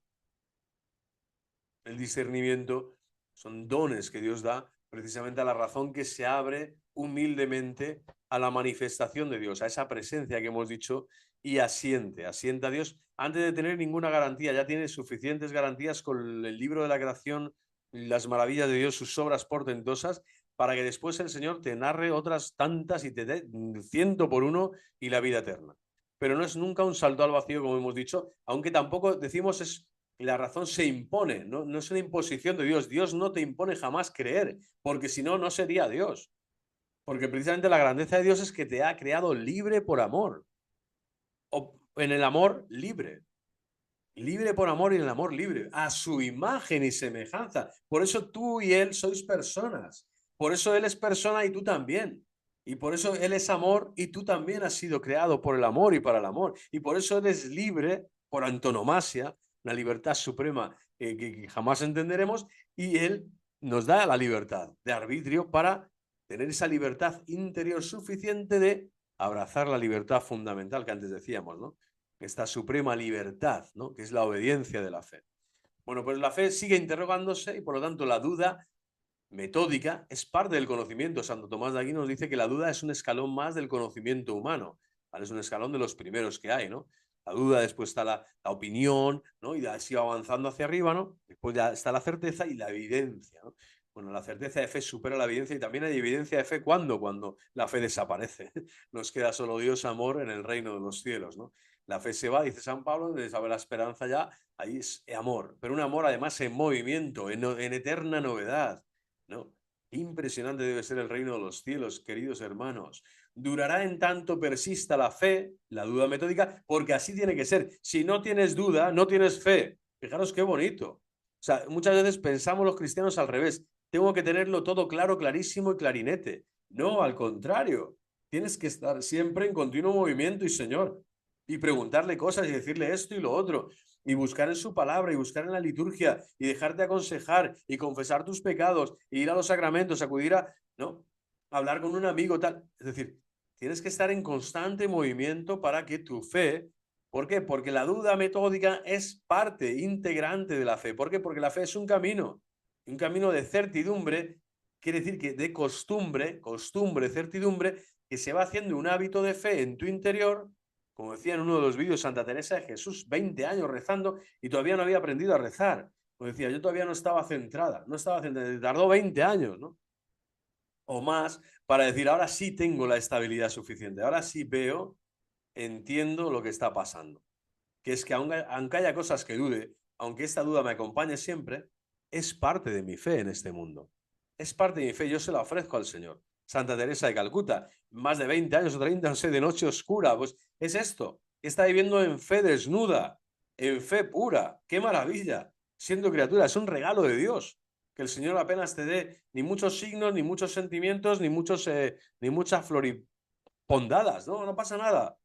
el discernimiento, son dones que Dios da precisamente a la razón que se abre humildemente a la manifestación de Dios, a esa presencia que hemos dicho, y asiente a Dios antes de tener ninguna garantía. Ya tiene suficientes garantías con el libro de la creación, las maravillas de Dios, sus obras portentosas, para que después el Señor te narre otras tantas y te dé 100 por uno y la vida eterna. Pero no es nunca un salto al vacío, como hemos dicho, aunque tampoco decimos es la razón se impone, no es una imposición de Dios. Dios no te impone jamás creer, porque si no, no sería Dios. Porque precisamente la grandeza de Dios es que te ha creado libre por amor, o en el amor libre. Libre por amor y en el amor libre, a su imagen y semejanza. Por eso tú y él sois personas. Por eso él es persona y tú también. Y por eso él es amor y tú también has sido creado por el amor y para el amor. Y por eso él es libre por antonomasia, una libertad suprema que jamás entenderemos. Y él nos da la libertad de arbitrio para tener esa libertad interior suficiente de abrazar la libertad fundamental que antes decíamos, ¿no? Esta suprema libertad, ¿no? Que es la obediencia de la fe. Bueno, pues la fe sigue interrogándose y por lo tanto la duda metódica es parte del conocimiento. Santo Tomás de Aquino nos dice que la duda es un escalón más del conocimiento humano, ¿vale? Es un escalón de los primeros que hay, ¿no? La duda, después está la opinión, ¿no? Y así va avanzando hacia arriba, ¿no? Después ya está la certeza y la evidencia, ¿no? Bueno, la certeza de fe supera la evidencia y también hay evidencia de fe cuando la fe desaparece. Nos queda solo Dios, amor en el reino de los cielos, ¿no? La fe se va, dice San Pablo, de saber la esperanza ya, ahí es amor, pero un amor además en movimiento, en eterna novedad, ¿no? Impresionante debe ser el reino de los cielos, queridos hermanos. Durará en tanto persista la fe, la duda metódica, porque así tiene que ser. Si no tienes duda, no tienes fe. Fijaros qué bonito. O sea, muchas veces pensamos los cristianos al revés. Tengo que tenerlo todo claro, clarísimo y clarinete. No, al contrario. Tienes que estar siempre en continuo movimiento y Señor, y preguntarle cosas y decirle esto y lo otro, y buscar en su palabra, y buscar en la liturgia, y dejarte aconsejar, y confesar tus pecados, y ir a los sacramentos, acudir a, ¿no? Hablar con un amigo, tal. Es decir, tienes que estar en constante movimiento para que tu fe, ¿por qué? Porque la duda metódica es parte integrante de la fe. ¿Por qué? Porque la fe es un camino de certidumbre, quiere decir que de costumbre, certidumbre, que se va haciendo un hábito de fe en tu interior. Como decía en uno de los vídeos Santa Teresa de Jesús, 20 años rezando y todavía no había aprendido a rezar. Como decía, yo todavía no estaba centrada, tardó 20 años, ¿no? O más, para decir, ahora sí tengo la estabilidad suficiente, ahora sí veo, entiendo lo que está pasando. Que es que aunque haya cosas que dude, aunque esta duda me acompañe siempre, es parte de mi fe en este mundo. Es parte de mi fe, yo se la ofrezco al Señor. Santa Teresa de Calcuta, más de 20 años o 30, no sé, de noche oscura, pues es esto. Está viviendo en fe desnuda, en fe pura. ¡Qué maravilla! Siendo criatura, es un regalo de Dios. Que el Señor apenas te dé ni muchos signos, ni muchos sentimientos, ni muchas floripondadas, ¿no? No pasa nada.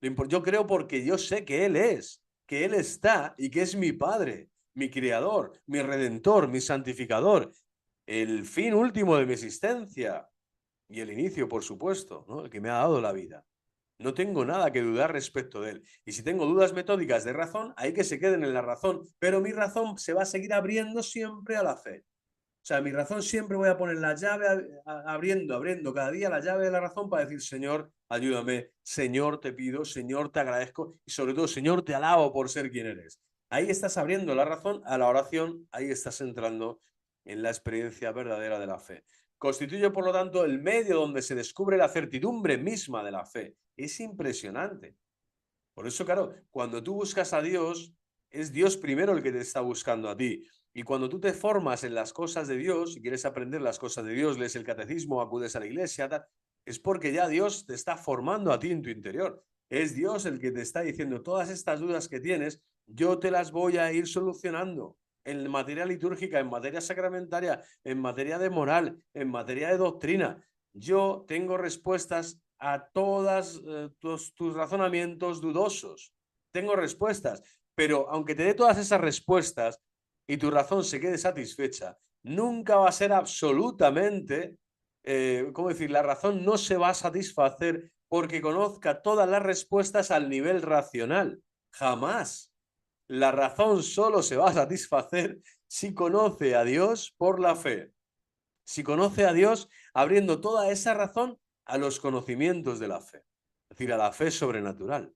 Yo creo porque yo sé que Él es, que Él está y que es mi Padre, mi Creador, mi Redentor, mi Santificador, el fin último de mi existencia y el inicio, por supuesto, ¿no? El que me ha dado la vida. No tengo nada que dudar respecto de Él. Y si tengo dudas metódicas de razón, hay que se queden en la razón, pero mi razón se va a seguir abriendo siempre a la fe. O sea, mi razón siempre voy a poner la llave, abriendo cada día la llave de la razón para decir, Señor, ayúdame, Señor, te pido, Señor, te agradezco y sobre todo, Señor, te alabo por ser quien eres. Ahí estás abriendo la razón a la oración, ahí estás entrando en la experiencia verdadera de la fe. Constituye, por lo tanto, el medio donde se descubre la certidumbre misma de la fe. Es impresionante. Por eso, claro, cuando tú buscas a Dios, es Dios primero el que te está buscando a ti. Y cuando tú te formas en las cosas de Dios y quieres aprender las cosas de Dios, lees el catecismo, acudes a la iglesia, tal, es porque ya Dios te está formando a ti en tu interior. Es Dios el que te está diciendo todas estas dudas que tienes, yo te las voy a ir solucionando. en materia litúrgica, en materia sacramentaria, en materia de moral, en materia de doctrina. Yo tengo respuestas a todos tus razonamientos dudosos. Tengo respuestas, pero aunque te dé todas esas respuestas y tu razón se quede satisfecha, nunca va a ser absolutamente, ¿cómo decir? La razón no se va a satisfacer porque conozca todas las respuestas al nivel racional. Jamás. La razón solo se va a satisfacer si conoce a Dios por la fe. Si conoce a Dios abriendo toda esa razón a los conocimientos de la fe. Es decir, a la fe sobrenatural,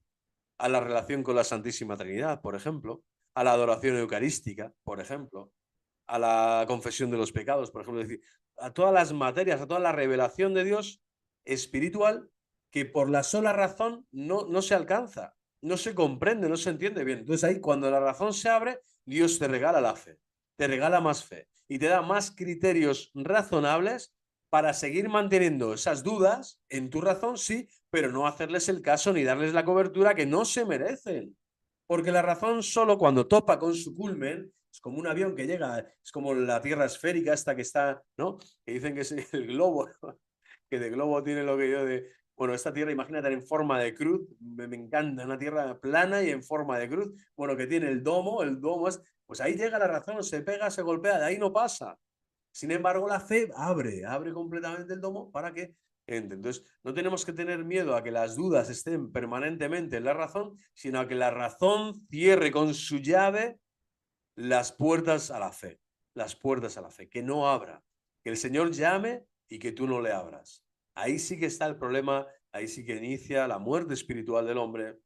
a la relación con la Santísima Trinidad, por ejemplo, a la adoración eucarística, por ejemplo, a la confesión de los pecados, por ejemplo, es decir, a todas las materias, a toda la revelación de Dios espiritual que por la sola razón no se alcanza, no se comprende, no se entiende bien. Entonces ahí cuando la razón se abre, Dios te regala la fe, te regala más fe y te da más criterios razonables para seguir manteniendo esas dudas en tu razón, sí, pero no hacerles el caso ni darles la cobertura que no se merecen. Porque la razón solo cuando topa con su culmen, es como un avión que llega, es como la Tierra esférica esta que está, ¿no? Que dicen que es el globo, ¿no? Que de globo tiene lo que yo de... Bueno, esta Tierra, imagínate en forma de cruz, me encanta, una Tierra plana y en forma de cruz, bueno, que tiene el domo es... Pues ahí llega la razón, se pega, se golpea, de ahí no pasa. Sin embargo, la fe abre completamente el domo para que entre. Entonces, no tenemos que tener miedo a que las dudas estén permanentemente en la razón, sino a que la razón cierre con su llave las puertas a la fe, las puertas a la fe, que no abra, que el Señor llame y que tú no le abras. Ahí sí que está el problema, ahí sí que inicia la muerte espiritual del hombre,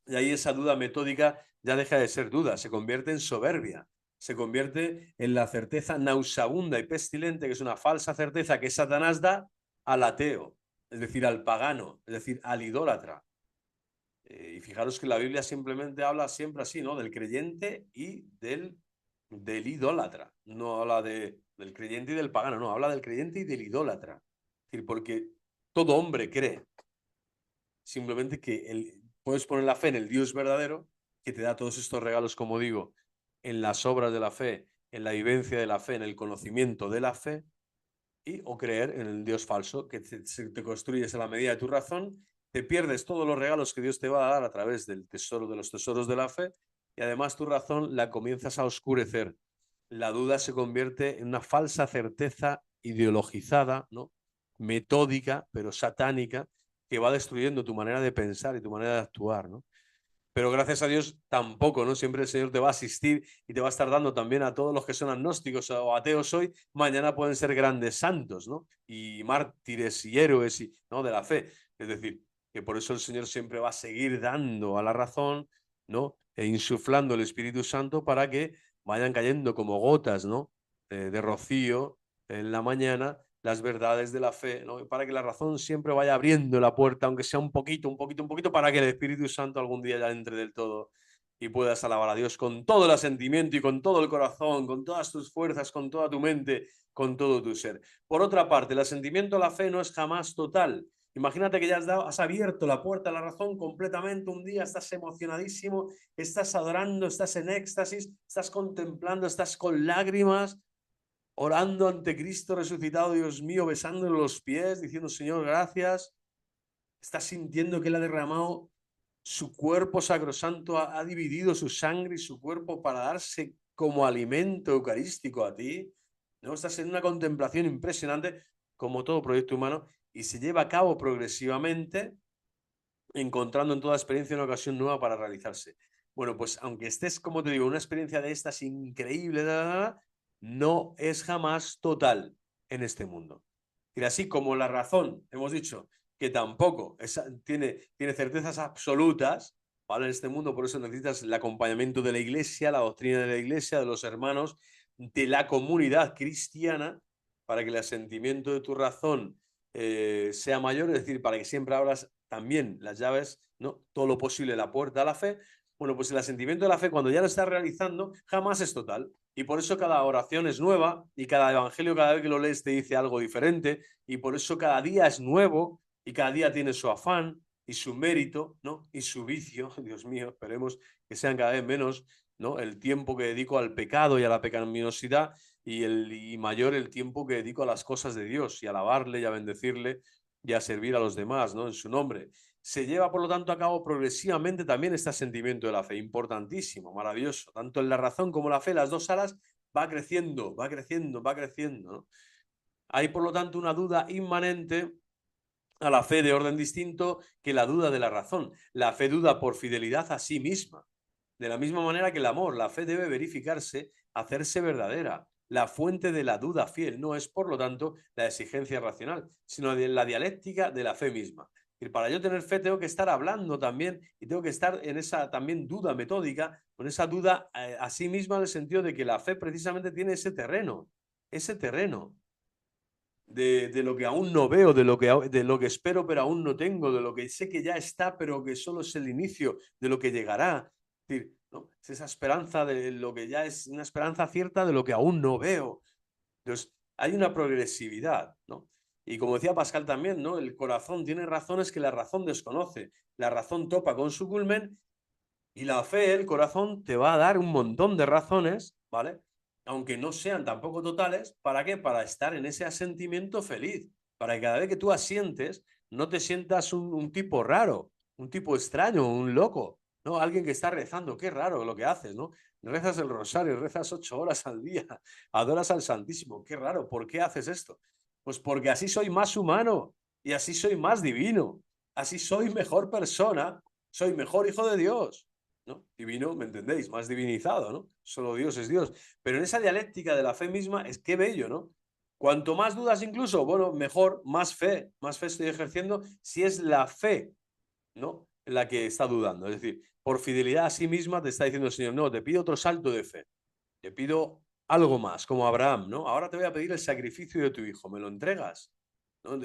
y ahí esa duda metódica ya deja de ser duda, se convierte en soberbia, se convierte en la certeza nauseabunda y pestilente, que es una falsa certeza que Satanás da al ateo, es decir, al pagano, es decir, al idólatra. Y fijaros que la Biblia simplemente habla siempre así, ¿no? Del creyente y del idólatra. No habla del creyente y del pagano, no, habla del creyente y del idólatra. Es decir, porque todo hombre cree. Simplemente que puedes poner la fe en el Dios verdadero, que te da todos estos regalos, como digo, en las obras de la fe, en la vivencia de la fe, en el conocimiento de la fe, o creer en el Dios falso, que te construyes a la medida de tu razón, te pierdes todos los regalos que Dios te va a dar a través del tesoro de los tesoros de la fe, y además tu razón la comienzas a oscurecer. La duda se convierte en una falsa certeza ideologizada, ¿no? Metódica, pero satánica, que va destruyendo tu manera de pensar y tu manera de actuar, ¿no? Pero gracias a Dios tampoco, ¿no? Siempre el Señor te va a asistir y te va a estar dando también a todos los que son agnósticos o ateos hoy, mañana pueden ser grandes santos, ¿no? Y mártires y héroes, ¿no? De la fe. Es decir, que por eso el Señor siempre va a seguir dando a la razón, ¿no? E insuflando el Espíritu Santo para que vayan cayendo como gotas, ¿no? De rocío en la mañana las verdades de la fe, ¿no? Para que la razón siempre vaya abriendo la puerta, aunque sea un poquito, para que el Espíritu Santo algún día ya entre del todo y puedas alabar a Dios con todo el asentimiento y con todo el corazón, con todas tus fuerzas, con toda tu mente, con todo tu ser. Por otra parte, el asentimiento a la fe no es jamás total. Imagínate que ya has abierto la puerta a la razón completamente un día, estás emocionadísimo, estás adorando, estás en éxtasis, estás contemplando, estás con lágrimas, orando ante Cristo resucitado, Dios mío, besándole los pies, diciendo, Señor, gracias. Estás sintiendo que Él ha derramado su cuerpo sacrosanto, ha dividido su sangre y su cuerpo para darse como alimento eucarístico a ti. ¿No? Estás en una contemplación impresionante, como todo proyecto humano, y se lleva a cabo progresivamente, encontrando en toda experiencia una ocasión nueva para realizarse. Bueno, pues aunque estés, como te digo, una experiencia de estas increíble, no es jamás total en este mundo. Y así como la razón, hemos dicho que tampoco tiene certezas absolutas, ¿vale? En este mundo, por eso necesitas el acompañamiento de la Iglesia, la doctrina de la Iglesia, de los hermanos, de la comunidad cristiana, para que el asentimiento de tu razón sea mayor, es decir, para que siempre abras también las llaves, ¿no? Todo lo posible, la puerta a la fe. Bueno, pues el asentimiento de la fe, cuando ya lo estás realizando, jamás es total. Y por eso cada oración es nueva y cada evangelio, cada vez que lo lees, te dice algo diferente. Y por eso cada día es nuevo y cada día tiene su afán y su mérito, ¿no? Y su vicio. Dios mío, esperemos que sean cada vez menos, ¿no? El tiempo que dedico al pecado y a la pecaminosidad y mayor el tiempo que dedico a las cosas de Dios y a alabarle y a bendecirle y a servir a los demás, ¿no? En su nombre. Se lleva, por lo tanto, a cabo progresivamente también este sentimiento de la fe, importantísimo, maravilloso. Tanto en la razón como la fe, las dos alas, va creciendo, va creciendo, va creciendo, ¿no? Hay, por lo tanto, una duda inmanente a la fe de orden distinto que la duda de la razón. La fe duda por fidelidad a sí misma. De la misma manera que el amor, la fe debe verificarse, hacerse verdadera. La fuente de la duda fiel no es, por lo tanto, la exigencia racional, sino la dialéctica de la fe misma. Y para yo tener fe tengo que estar hablando también y tengo que estar en esa también duda metódica, con esa duda a sí misma en el sentido de que la fe precisamente tiene ese terreno de lo que aún no veo, de lo que espero pero aún no tengo, de lo que sé que ya está pero que solo es el inicio de lo que llegará. Es decir, ¿no? Es esa esperanza de lo que ya es una esperanza cierta de lo que aún no veo. Entonces, hay una progresividad, ¿no? Y como decía Pascal también, ¿no? El corazón tiene razones que la razón desconoce. La razón topa con su culmen y la fe, el corazón, te va a dar un montón de razones, ¿vale? Aunque no sean tampoco totales, ¿para qué? Para estar en ese asentimiento feliz, para que cada vez que tú asientes, no te sientas un tipo raro, un tipo extraño, un loco, ¿no? Alguien que está rezando, qué raro lo que haces, ¿no? Rezas el rosario, rezas 8 horas al día, adoras al Santísimo, qué raro, ¿por qué haces esto? Pues porque así soy más humano y así soy más divino, así soy mejor persona, soy mejor hijo de Dios. ¿No? Divino, ¿me entendéis? Más divinizado, ¿no? Solo Dios es Dios. Pero en esa dialéctica de la fe misma es que bello, ¿no? Cuanto más dudas incluso, bueno, mejor, más fe estoy ejerciendo si es la fe, ¿no? La que está dudando. Es decir, por fidelidad a sí misma te está diciendo el Señor, no, te pido otro salto de fe, te pido algo más, como Abraham, ¿no? Ahora te voy a pedir el sacrificio de tu hijo, ¿me lo entregas? ¿No?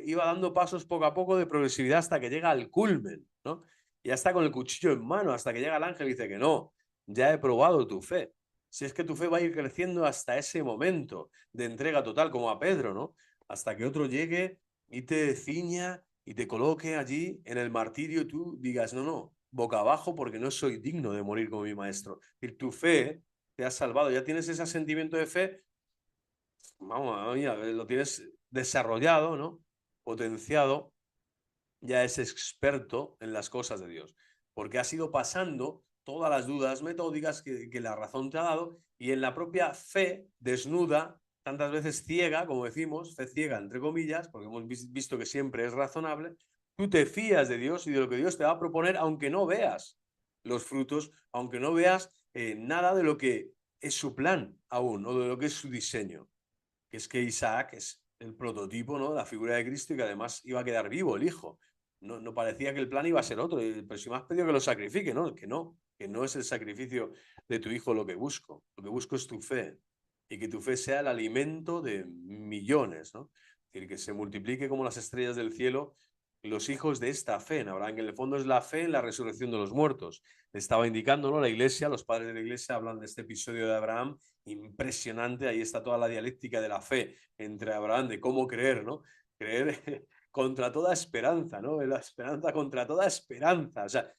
Iba dando pasos poco a poco de progresividad hasta que llega al culmen, ¿no? Y ya está con el cuchillo en mano, hasta que llega el ángel y dice que no, ya he probado tu fe. Si es que tu fe va a ir creciendo hasta ese momento de entrega total, como a Pedro, ¿no? Hasta que otro llegue y te ciña y te coloque allí en el martirio y tú digas, no, no, boca abajo porque no soy digno de morir como mi maestro. Y tu fe te ha salvado, ya tienes ese sentimiento de fe, vamos, mira, lo tienes desarrollado, ¿no? Potenciado, ya es experto en las cosas de Dios, porque has ido pasando todas las dudas metódicas que la razón te ha dado y en la propia fe desnuda, tantas veces ciega, como decimos, fe ciega entre comillas, porque hemos visto que siempre es razonable, tú te fías de Dios y de lo que Dios te va a proponer, aunque no veas los frutos, aunque no veas nada de lo que es su plan aún o de lo que es su diseño, que es que Isaac es el prototipo, ¿no? La figura de Cristo y que además iba a quedar vivo el hijo. No, no parecía que el plan iba a ser otro, pero si me has pedido que lo sacrifique, ¿no? Que no es el sacrificio de tu hijo lo que busco es tu fe y que tu fe sea el alimento de millones, ¿no? Es decir, que se multiplique como las estrellas del cielo los hijos de esta fe en Abraham, que en el fondo es la fe en la resurrección de los muertos. Le estaba indicando, ¿no? La iglesia, los padres de la iglesia hablan de este episodio de Abraham impresionante, ahí está toda la dialéctica de la fe entre Abraham, de cómo creer, ¿no? Creer contra toda esperanza, ¿no? La esperanza contra toda esperanza, o sea,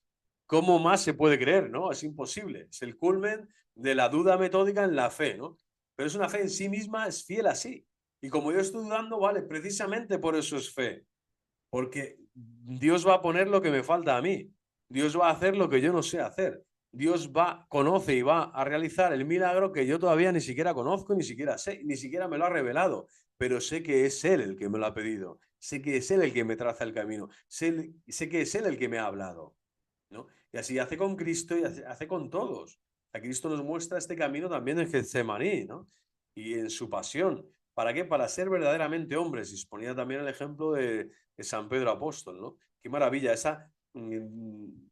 ¿cómo más se puede creer, no? Es imposible, es el culmen de la duda metódica en la fe, ¿no? Pero es una fe en sí misma, es fiel así. Y como yo estoy dudando, vale, precisamente por eso es fe, porque Dios va a poner lo que me falta a mí. Dios va a hacer lo que yo no sé hacer. Dios conoce y va a realizar el milagro que yo todavía ni siquiera conozco, ni siquiera sé, ni siquiera me lo ha revelado, pero sé que es Él el que me lo ha pedido, sé que es Él el que me traza el camino, sé que es Él el que me ha hablado, ¿no? Y así hace con Cristo y hace con todos. A Cristo nos muestra este camino también en Getsemaní, ¿no? Y en su pasión. ¿Para qué? Para ser verdaderamente hombres. Y os ponía también el ejemplo de San Pedro Apóstol, ¿no? Qué maravilla, esa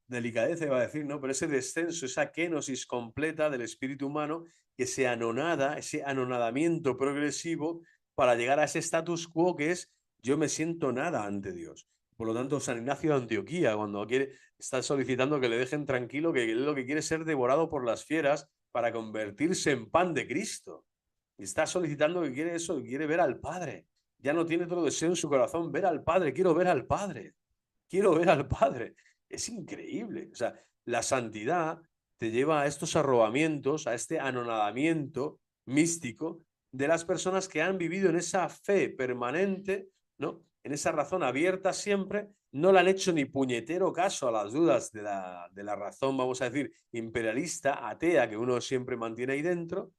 delicadeza iba a decir, ¿no? Pero ese descenso, esa kenosis completa del espíritu humano que se anonada, ese anonadamiento progresivo para llegar a ese status quo que es yo me siento nada ante Dios. Por lo tanto, San Ignacio de Antioquía, cuando está solicitando que le dejen tranquilo, que él lo que quiere es ser devorado por las fieras para convertirse en pan de Cristo. Y está solicitando que quiere eso, que quiere ver al Padre. Ya no tiene otro deseo en su corazón, ver al Padre, quiero ver al Padre, quiero ver al Padre. Es increíble. O sea, la santidad te lleva a estos arrobamientos, a este anonadamiento místico de las personas que han vivido en esa fe permanente, ¿no? En esa razón abierta siempre, no le han hecho ni puñetero caso a las dudas de la razón, vamos a decir, imperialista, atea, que uno siempre mantiene ahí dentro,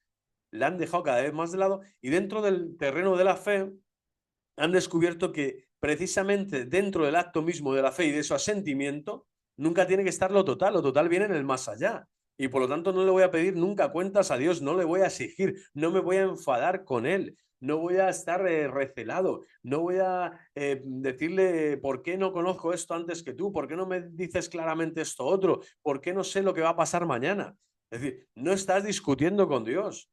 la han dejado cada vez más de lado y dentro del terreno de la fe han descubierto que precisamente dentro del acto mismo de la fe y de su asentimiento nunca tiene que estar lo total viene en el más allá. Y por lo tanto no le voy a pedir nunca cuentas a Dios, no le voy a exigir, no me voy a enfadar con Él, no voy a estar recelado, no voy a decirle por qué no conozco esto antes que tú, por qué no me dices claramente esto otro, por qué no sé lo que va a pasar mañana. Es decir, no estás discutiendo con Dios,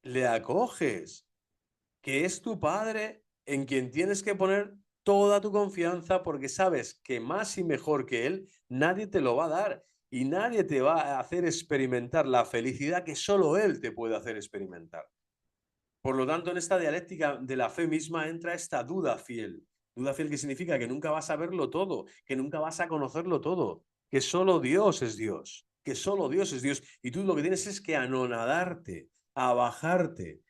le acoges, que es tu Padre en quien tienes que poner toda tu confianza porque sabes que más y mejor que Él nadie te lo va a dar y nadie te va a hacer experimentar la felicidad que solo Él te puede hacer experimentar. Por lo tanto, en esta dialéctica de la fe misma entra esta duda fiel. Duda fiel que significa que nunca vas a verlo todo, que nunca vas a conocerlo todo, que solo Dios es Dios, que solo Dios es Dios. Y tú lo que tienes es que anonadarte, abajarte,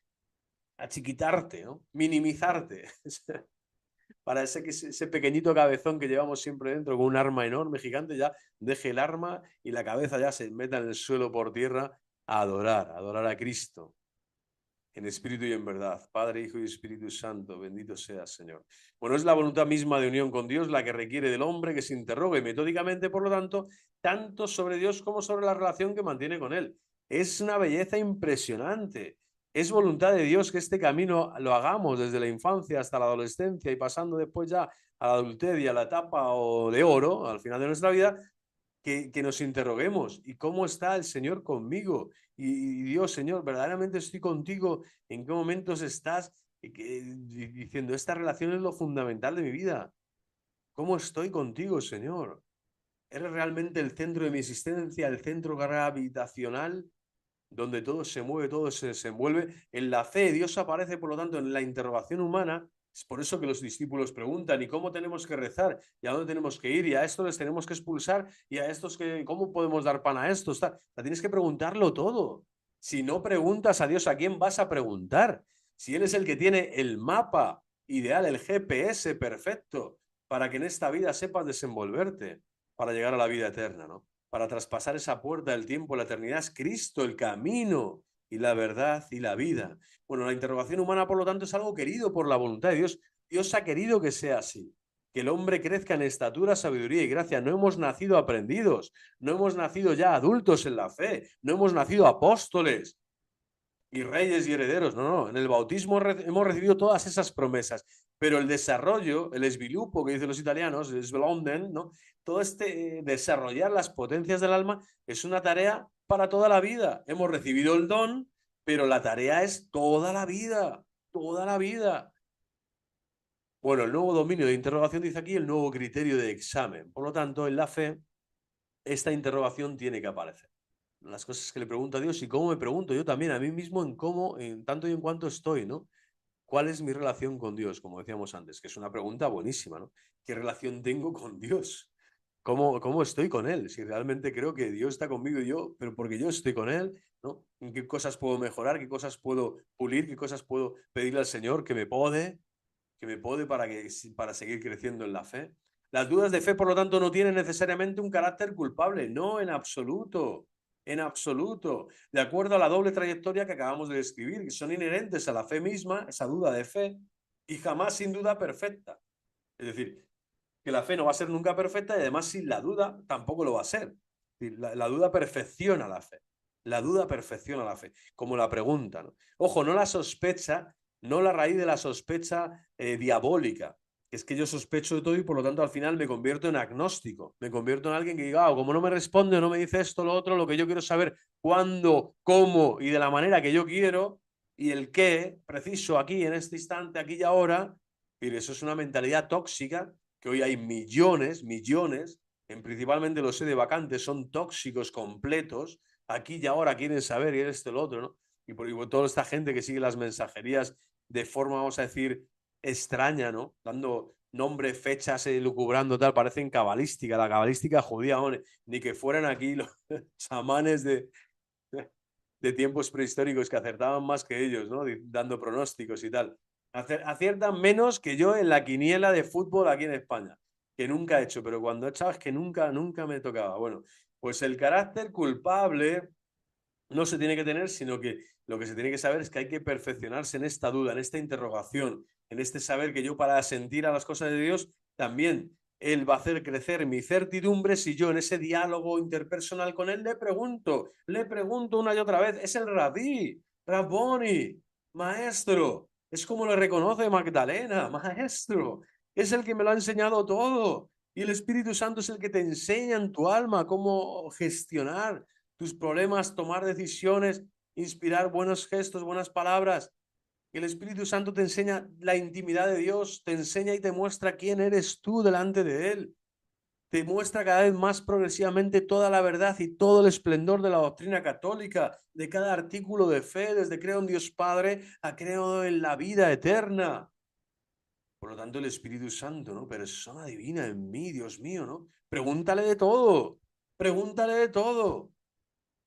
achiquitarte, ¿no? Minimizarte, para ese pequeñito cabezón que llevamos siempre dentro con un arma enorme, gigante, ya deje el arma y la cabeza ya se meta en el suelo por tierra a adorar a Cristo, en espíritu y en verdad. Padre, Hijo y Espíritu Santo, bendito seas, Señor. Bueno, es la voluntad misma de unión con Dios la que requiere del hombre que se interrogue metódicamente, por lo tanto, tanto sobre Dios como sobre la relación que mantiene con Él. Es una belleza impresionante. Es voluntad de Dios que este camino lo hagamos desde la infancia hasta la adolescencia y pasando después ya a la adultez y a la etapa de oro, al final de nuestra vida, que nos interroguemos. ¿Y cómo está el Señor conmigo? Y Dios, Señor, verdaderamente estoy contigo. ¿En qué momentos estás? Diciendo, esta relación es lo fundamental de mi vida. ¿Cómo estoy contigo, Señor? ¿Eres realmente el centro de mi existencia, el centro gravitacional donde todo se mueve, todo se desenvuelve? En la fe, Dios aparece, por lo tanto, en la interrogación humana. Es por eso que los discípulos preguntan, ¿y cómo tenemos que rezar? ¿Y a dónde tenemos que ir? ¿Y a esto les tenemos que expulsar? ¿Y a estos que, cómo podemos dar pan a estos? Tienes que preguntarlo todo. Si no preguntas a Dios, ¿a quién vas a preguntar? Si Él es el que tiene el mapa ideal, el GPS perfecto, para que en esta vida sepas desenvolverte, para llegar a la vida eterna, ¿no? Para traspasar esa puerta del tiempo, la eternidad es Cristo, el camino y la verdad y la vida. Bueno, la interrogación humana, por lo tanto, es algo querido por la voluntad de Dios. Dios ha querido que sea así, que el hombre crezca en estatura, sabiduría y gracia. No hemos nacido aprendidos, no hemos nacido ya adultos en la fe, no hemos nacido apóstoles y reyes y herederos. No, no, en el bautismo hemos recibido todas esas promesas, pero el desarrollo, el sviluppo que dicen los italianos, el svilunden, ¿no? Todo este desarrollar las potencias del alma es una tarea para toda la vida. Hemos recibido el don, pero la tarea es toda la vida, toda la vida. Bueno, el nuevo dominio de interrogación dice aquí el nuevo criterio de examen. Por lo tanto, en la fe, esta interrogación tiene que aparecer. Las cosas que le pregunto a Dios y cómo me pregunto yo también a mí mismo en cómo, en tanto y en cuanto estoy, ¿no? ¿Cuál es mi relación con Dios? Como decíamos antes, que es una pregunta buenísima, ¿no? ¿Qué relación tengo con Dios? ¿Cómo estoy con Él? Si realmente creo que Dios está conmigo y yo, pero porque yo estoy con Él, ¿no? ¿En qué cosas puedo mejorar? ¿Qué cosas puedo pulir? ¿Qué cosas puedo pedirle al Señor que me pode para seguir creciendo en la fe? Las dudas de fe, por lo tanto, no tienen necesariamente un carácter culpable, no en absoluto, en absoluto. De acuerdo a la doble trayectoria que acabamos de describir, que son inherentes a la fe misma, esa duda de fe, y jamás sin duda perfecta. Es decir, que la fe no va a ser nunca perfecta y además sin la duda tampoco lo va a ser. La duda perfecciona la fe. La duda perfecciona la fe, como la pregunta, ¿no? Ojo, no la sospecha, no la raíz de la sospecha diabólica, que es que yo sospecho de todo y por lo tanto al final me convierto en agnóstico, me convierto en alguien que diga, como no me responde, no me dice esto, lo otro, lo que yo quiero saber, cuándo, cómo y de la manera que yo quiero y el qué preciso aquí, en este instante, aquí y ahora, y eso es una mentalidad tóxica que hoy hay millones, principalmente los sé de vacantes, son tóxicos completos, aquí y ahora quieren saber y esto y lo otro, ¿no? Y por toda esta gente que sigue las mensajerías de forma, vamos a decir, extraña, ¿no? nombres, fechas, lucubrando tal, parecen cabalística, la cabalística judía, hombre, ni que fueran aquí los chamanes de tiempos prehistóricos que acertaban más que ellos, ¿no? Dando pronósticos y tal. Aciertan menos que yo en la quiniela de fútbol aquí en España, que nunca he hecho, pero cuando he echado es que nunca me tocaba. Bueno, pues el carácter culpable no se tiene que tener, sino que lo que se tiene que saber es que hay que perfeccionarse en esta duda, en esta interrogación, en este saber que yo para sentir a las cosas de Dios también Él va a hacer crecer mi certidumbre si yo en ese diálogo interpersonal con Él le pregunto una y otra vez, es el rabí, Rabboni, maestro, es como le reconoce Magdalena, maestro, es el que me lo ha enseñado todo. Y el Espíritu Santo es el que te enseña en tu alma cómo gestionar tus problemas, tomar decisiones, inspirar buenos gestos, buenas palabras. El Espíritu Santo te enseña la intimidad de Dios, te enseña y te muestra quién eres tú delante de Él. Te muestra cada vez más progresivamente toda la verdad y todo el esplendor de la doctrina católica, de cada artículo de fe, desde creo en Dios Padre a creo en la vida eterna. Por lo tanto, el Espíritu Santo, ¿no? Persona divina en mí, Dios mío, ¿no? Pregúntale de todo, pregúntale de todo.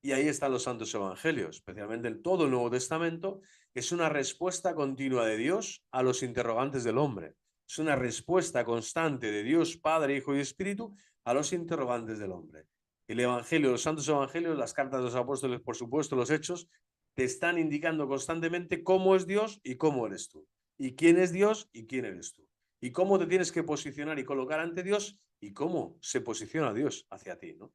Y ahí están los santos evangelios, especialmente en todo el Nuevo Testamento, que es una respuesta continua de Dios a los interrogantes del hombre. Es una respuesta constante de Dios, Padre, Hijo y Espíritu a los interrogantes del hombre. El Evangelio, los santos evangelios, las cartas de los apóstoles, por supuesto, los hechos, te están indicando constantemente cómo es Dios y cómo eres tú. Y quién es Dios y quién eres tú. Y cómo te tienes que posicionar y colocar ante Dios y cómo se posiciona Dios hacia ti, ¿no?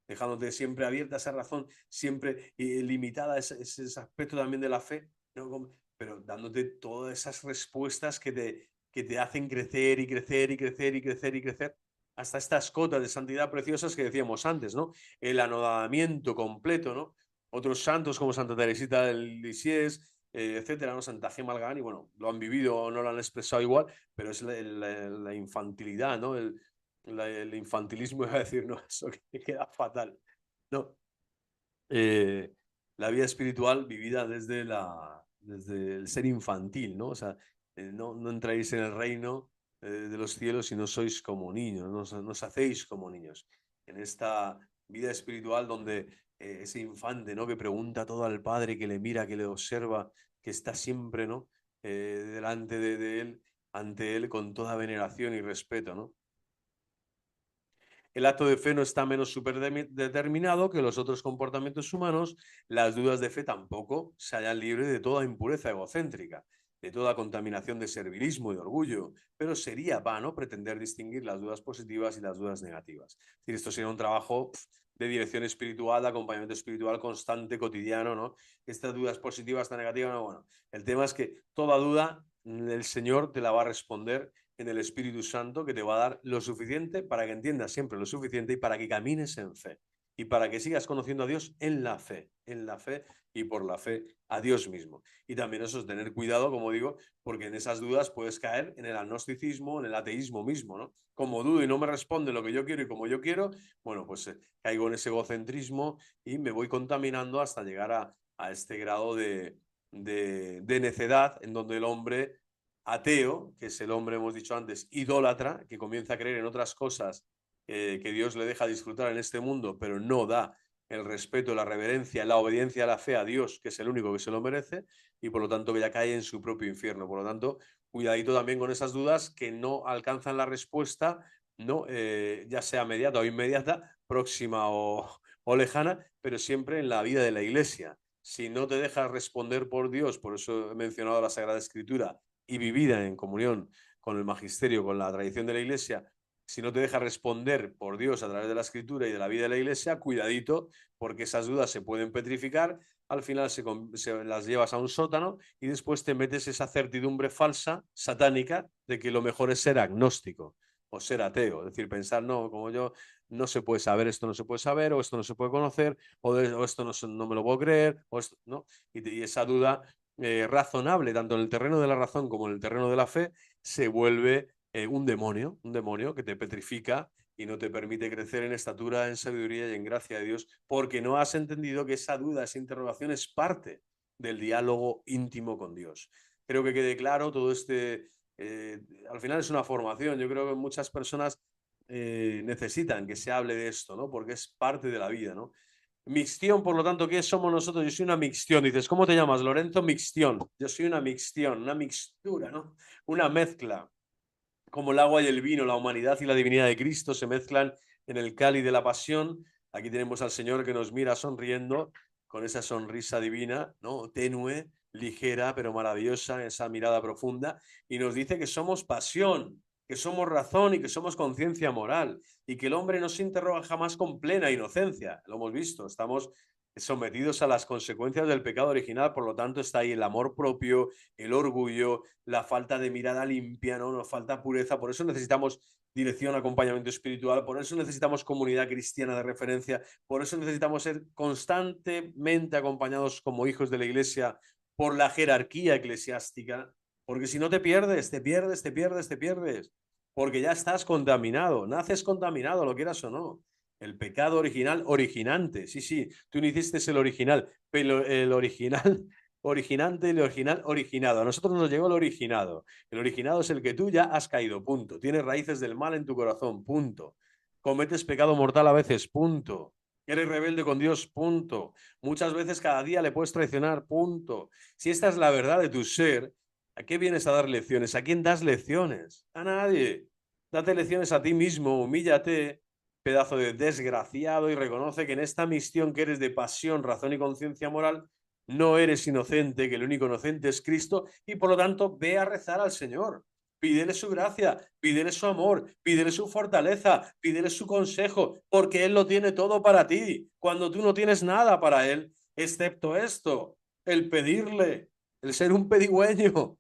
Dejándote siempre abierta a esa razón, siempre limitada a ese aspecto también de la fe, ¿no? Pero dándote todas esas respuestas que te hacen crecer y crecer y crecer y crecer y crecer, hasta estas cotas de santidad preciosas que decíamos antes, ¿no? El anodamiento completo, ¿no? Otros santos como Santa Teresita del Lisieux, etcétera, ¿no? Santa Gemma Galgani, bueno, lo han vivido o no lo han expresado igual, pero es la infantilidad, ¿no? El infantilismo, iba a decir, no, eso que queda fatal. No, eh, la vida espiritual vivida desde el ser infantil, ¿no? O sea, no entráis en el reino de los cielos si no sois como niños, no os hacéis como niños. En esta vida espiritual donde ese infante, ¿no? Que pregunta todo al Padre, que le mira, que le observa, que está siempre, ¿no? Delante de él, ante él, con toda veneración y respeto, ¿no? El acto de fe no está menos superdeterminado que los otros comportamientos humanos. Las dudas de fe tampoco se hallan libres de toda impureza egocéntrica, de toda contaminación de servilismo y de orgullo, pero sería vano pretender distinguir las dudas positivas y las dudas negativas. Es decir, esto sería un trabajo de dirección espiritual, de acompañamiento espiritual constante, cotidiano, ¿no? Estas dudas positivas, estas negativas, no, bueno. El tema es que toda duda el Señor te la va a responder en el Espíritu Santo, que te va a dar lo suficiente para que entiendas siempre lo suficiente y para que camines en fe y para que sigas conociendo a Dios en la fe y por la fe a Dios mismo. Y también eso es tener cuidado, como digo, porque en esas dudas puedes caer en el agnosticismo, en el ateísmo mismo, ¿no? Como dudo y no me responde lo que yo quiero y como yo quiero, bueno, pues caigo en ese egocentrismo y me voy contaminando hasta llegar a este grado de necedad en donde el hombre ateo, que es el hombre, hemos dicho antes, idólatra, que comienza a creer en otras cosas que Dios le deja disfrutar en este mundo, pero no da el respeto, la reverencia, la obediencia a la fe a Dios, que es el único que se lo merece, y por lo tanto que ya cae en su propio infierno. Por lo tanto, cuidadito también con esas dudas que no alcanzan la respuesta, ¿no? Ya sea mediata o inmediata, próxima o lejana, pero siempre en la vida de la iglesia. Si no te dejas responder por Dios, por eso he mencionado la Sagrada Escritura, y vivida en comunión con el magisterio, con la tradición de la Iglesia, si no te deja responder por Dios a través de la Escritura y de la vida de la Iglesia, cuidadito, porque esas dudas se pueden petrificar, al final se las llevas a un sótano y después te metes esa certidumbre falsa, satánica, de que lo mejor es ser agnóstico o ser ateo, es decir, pensar, no, como yo, no se puede saber, esto no se puede saber, o esto no se puede conocer, o esto no me lo puedo creer, o esto, ¿no? Y esa duda razonable, tanto en el terreno de la razón como en el terreno de la fe, se vuelve un demonio que te petrifica y no te permite crecer en estatura, en sabiduría y en gracia de Dios, porque no has entendido que esa duda, esa interrogación es parte del diálogo íntimo con Dios. Creo que quede claro todo este Al final es una formación. Yo creo que muchas personas necesitan que se hable de esto, ¿no? Porque es parte de la vida, ¿no? Mixtión, por lo tanto, ¿qué somos nosotros? Yo soy una mixtión. Dices, ¿cómo te llamas? Lorenzo Mixtión. Yo soy una mixtión, una mixtura, ¿no? Una mezcla. Como el agua y el vino, la humanidad y la divinidad de Cristo se mezclan en el cáliz de la pasión. Aquí tenemos al Señor que nos mira sonriendo con esa sonrisa divina, ¿no? Tenue, ligera, pero maravillosa, esa mirada profunda, y nos dice que somos pasión, que somos razón y que somos conciencia moral, y que el hombre no se interroga jamás con plena inocencia. Lo hemos visto, estamos sometidos a las consecuencias del pecado original, por lo tanto está ahí el amor propio, el orgullo, la falta de mirada limpia, ¿no? Nos falta pureza, por eso necesitamos dirección, acompañamiento espiritual, por eso necesitamos comunidad cristiana de referencia, por eso necesitamos ser constantemente acompañados como hijos de la iglesia por la jerarquía eclesiástica, porque si no te pierdes, te pierdes, te pierdes, te pierdes, porque ya estás contaminado, naces contaminado, lo quieras o no. El pecado original, originante, sí, sí, tú no hiciste el original, pero el original originante, el original, originado. A nosotros nos llegó el originado. El originado es el que tú ya has caído, punto. Tienes raíces del mal en tu corazón, punto. Cometes pecado mortal a veces, punto. Eres rebelde con Dios, punto. Muchas veces cada día le puedes traicionar, punto. Si esta es la verdad de tu ser, ¿a qué vienes a dar lecciones? ¿A quién das lecciones? A nadie. Date lecciones a ti mismo, humíllate, pedazo de desgraciado, y reconoce que en esta misión que eres de pasión, razón y conciencia moral, no eres inocente, que el único inocente es Cristo, y por lo tanto ve a rezar al Señor. Pídele su gracia, pídele su amor, pídele su fortaleza, pídele su consejo, porque Él lo tiene todo para ti, cuando tú no tienes nada para Él, excepto esto, el pedirle, el ser un pedigüeño.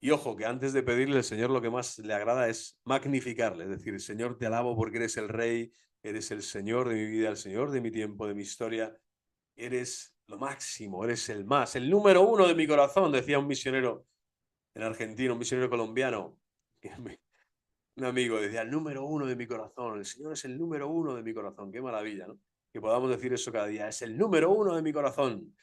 Y ojo, que antes de pedirle al Señor lo que más le agrada es magnificarle, es decir, Señor, te alabo porque eres el Rey, eres el Señor de mi vida, el Señor de mi tiempo, de mi historia, eres lo máximo, eres el más, el número uno de mi corazón, decía un misionero en Argentina, un misionero colombiano, un amigo decía, el número uno de mi corazón, el Señor es el número uno de mi corazón, qué maravilla, ¿no? Que podamos decir eso cada día, es el número uno de mi corazón.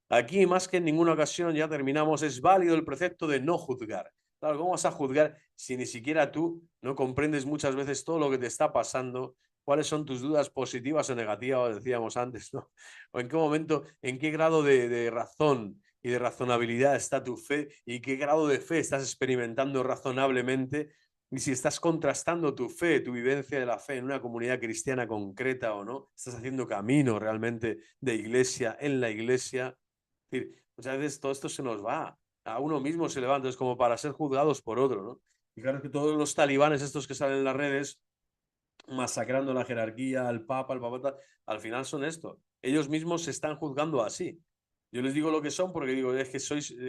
Aquí, más que en ninguna ocasión, ya terminamos, es válido el precepto de no juzgar. Claro, ¿cómo vas a juzgar si ni siquiera tú no comprendes muchas veces todo lo que te está pasando? ¿Cuáles son tus dudas positivas o negativas? Decíamos antes, ¿no? O en qué momento, en qué grado de razón y de razonabilidad está tu fe y qué grado de fe estás experimentando razonablemente, y si estás contrastando tu fe, tu vivencia de la fe en una comunidad cristiana concreta o no, estás haciendo camino realmente de iglesia en la iglesia. Es decir, muchas veces todo esto se nos va, a uno mismo se levanta, es como para ser juzgados por otro, ¿no? Y claro que todos los talibanes estos que salen en las redes masacrando la jerarquía, al papa, al final son esto. Ellos mismos se están juzgando así. Yo les digo lo que son porque digo, es que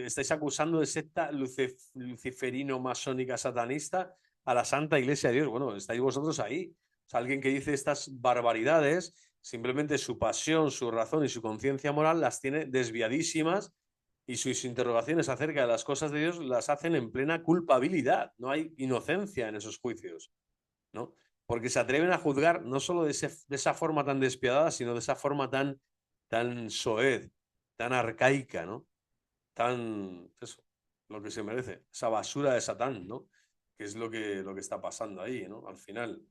estáis acusando de secta luciferino, masónica, satanista a la Santa Iglesia de Dios. Bueno, estáis vosotros ahí. O sea, alguien que dice estas barbaridades, simplemente su pasión, su razón y su conciencia moral las tiene desviadísimas, y sus interrogaciones acerca de las cosas de Dios las hacen en plena culpabilidad. No hay inocencia en esos juicios, ¿no? Porque se atreven a juzgar no solo de esa forma tan despiadada, sino de esa forma tan soez, tan arcaica, ¿no? Tan, eso, lo que se merece, esa basura de Satán, ¿no? Que es lo que está pasando ahí, ¿no? Al final.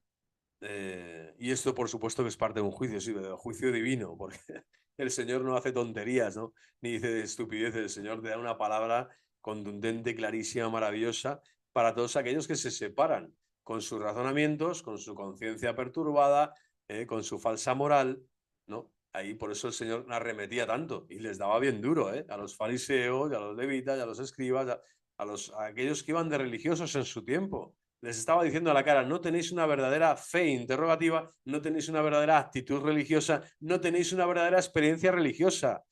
Y esto, por supuesto, que es parte de un juicio, sí, de un juicio divino, porque el Señor no hace tonterías, ¿no? Ni dice estupideces. El Señor te da una palabra contundente, clarísima, maravillosa para todos aquellos que se separan con sus razonamientos, con su conciencia perturbada, con su falsa moral, ¿no? Ahí por eso el Señor arremetía tanto y les daba bien duro, ¿eh? A los fariseos, a los levitas, a los escribas, a aquellos que iban de religiosos en su tiempo. Les estaba diciendo a la cara, no tenéis una verdadera fe interrogativa, no tenéis una verdadera actitud religiosa, no tenéis una verdadera experiencia religiosa.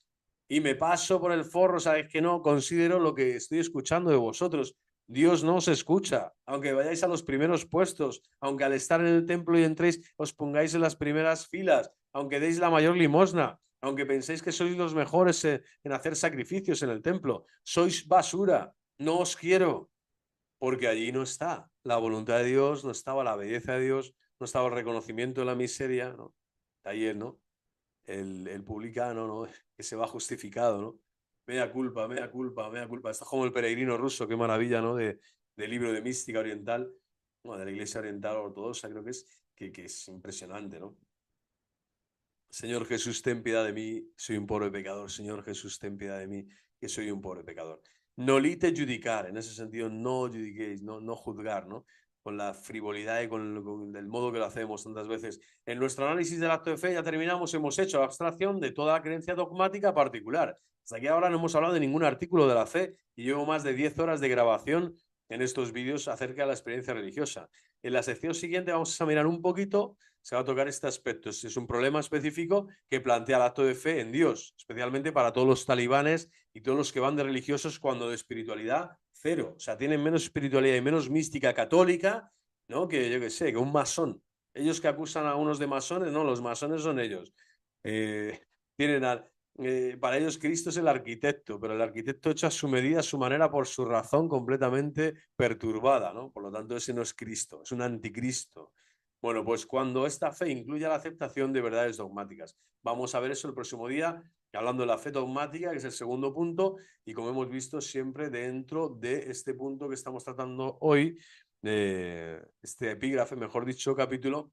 Y me paso por el forro, sabes que no considero lo que estoy escuchando de vosotros. Dios no os escucha, aunque vayáis a los primeros puestos, aunque al estar en el templo y entréis os pongáis en las primeras filas, aunque deis la mayor limosna, aunque penséis que sois los mejores en hacer sacrificios en el templo. Sois basura, no os quiero, porque allí no está la voluntad de Dios, no estaba la belleza de Dios, no estaba el reconocimiento de la miseria, ¿no? Ahí él, ¿no? El publicano, ¿no? Que se va justificado, ¿no? Mea culpa, mea culpa, mea culpa. Está como el peregrino ruso, qué maravilla, ¿no? del libro de mística oriental, bueno, de la Iglesia Oriental Ortodoxa, creo que es impresionante, ¿no? Señor Jesús, ten piedad de mí, soy un pobre pecador. Señor Jesús, ten piedad de mí, que soy un pobre pecador. Nolite judicar, en ese sentido, no judiquéis, no juzgar, ¿no? Con la frivolidad y con el modo que lo hacemos tantas veces. En nuestro análisis del acto de fe ya terminamos, hemos hecho abstracción de toda creencia dogmática particular. Hasta aquí ahora no hemos hablado de ningún artículo de la fe y llevo más de 10 horas de grabación en estos vídeos acerca de la experiencia religiosa. En la sección siguiente vamos a examinar un poquito, se va a tocar este aspecto. Es un problema específico que plantea el acto de fe en Dios, especialmente para todos los talibanes y todos los que van de religiosos cuando de espiritualidad cero. O sea, tienen menos espiritualidad y menos mística católica, ¿no? Que yo qué sé, que un masón. Ellos que acusan a unos de masones, no, los masones son ellos. Tienen para ellos Cristo es el arquitecto, pero el arquitecto hecho a su medida, a su manera, por su razón completamente perturbada, ¿no? Por lo tanto, ese no es Cristo, es un anticristo. Bueno, pues cuando esta fe incluya la aceptación de verdades dogmáticas. Vamos a ver eso el próximo día, hablando de la fe dogmática, que es el segundo punto, y como hemos visto siempre dentro de este punto que estamos tratando hoy, este epígrafe, mejor dicho, capítulo,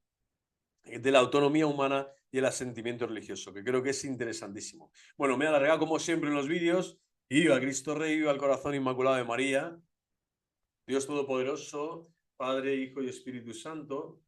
de la autonomía humana y el asentimiento religioso, que creo que es interesantísimo. Bueno, me he alargado como siempre en los vídeos. Y viva Cristo Rey, viva el corazón inmaculado de María. Dios Todopoderoso, Padre, Hijo y Espíritu Santo,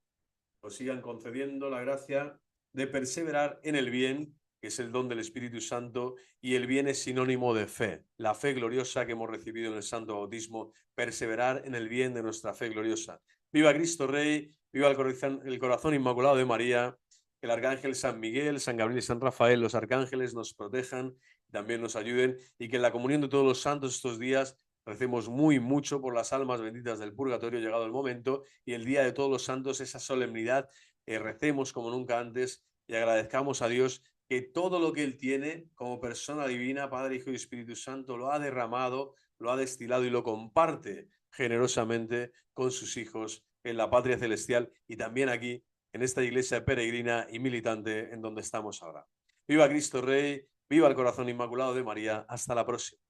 os sigan concediendo la gracia de perseverar en el bien, que es el don del Espíritu Santo, y el bien es sinónimo de fe. La fe gloriosa que hemos recibido en el Santo Bautismo, perseverar en el bien de nuestra fe gloriosa. Viva Cristo Rey, viva el corazón inmaculado de María, que el arcángel San Miguel, San Gabriel y San Rafael, los arcángeles nos protejan, también nos ayuden, y que en la comunión de todos los santos estos días recemos mucho por las almas benditas del purgatorio, llegado el momento, y el día de todos los santos, esa solemnidad, recemos como nunca antes y agradezcamos a Dios que todo lo que Él tiene como persona divina, Padre, Hijo y Espíritu Santo, lo ha derramado, lo ha destilado y lo comparte generosamente con sus hijos en la patria celestial y también aquí en esta iglesia peregrina y militante en donde estamos ahora. Viva Cristo Rey, viva el corazón inmaculado de María. Hasta la próxima.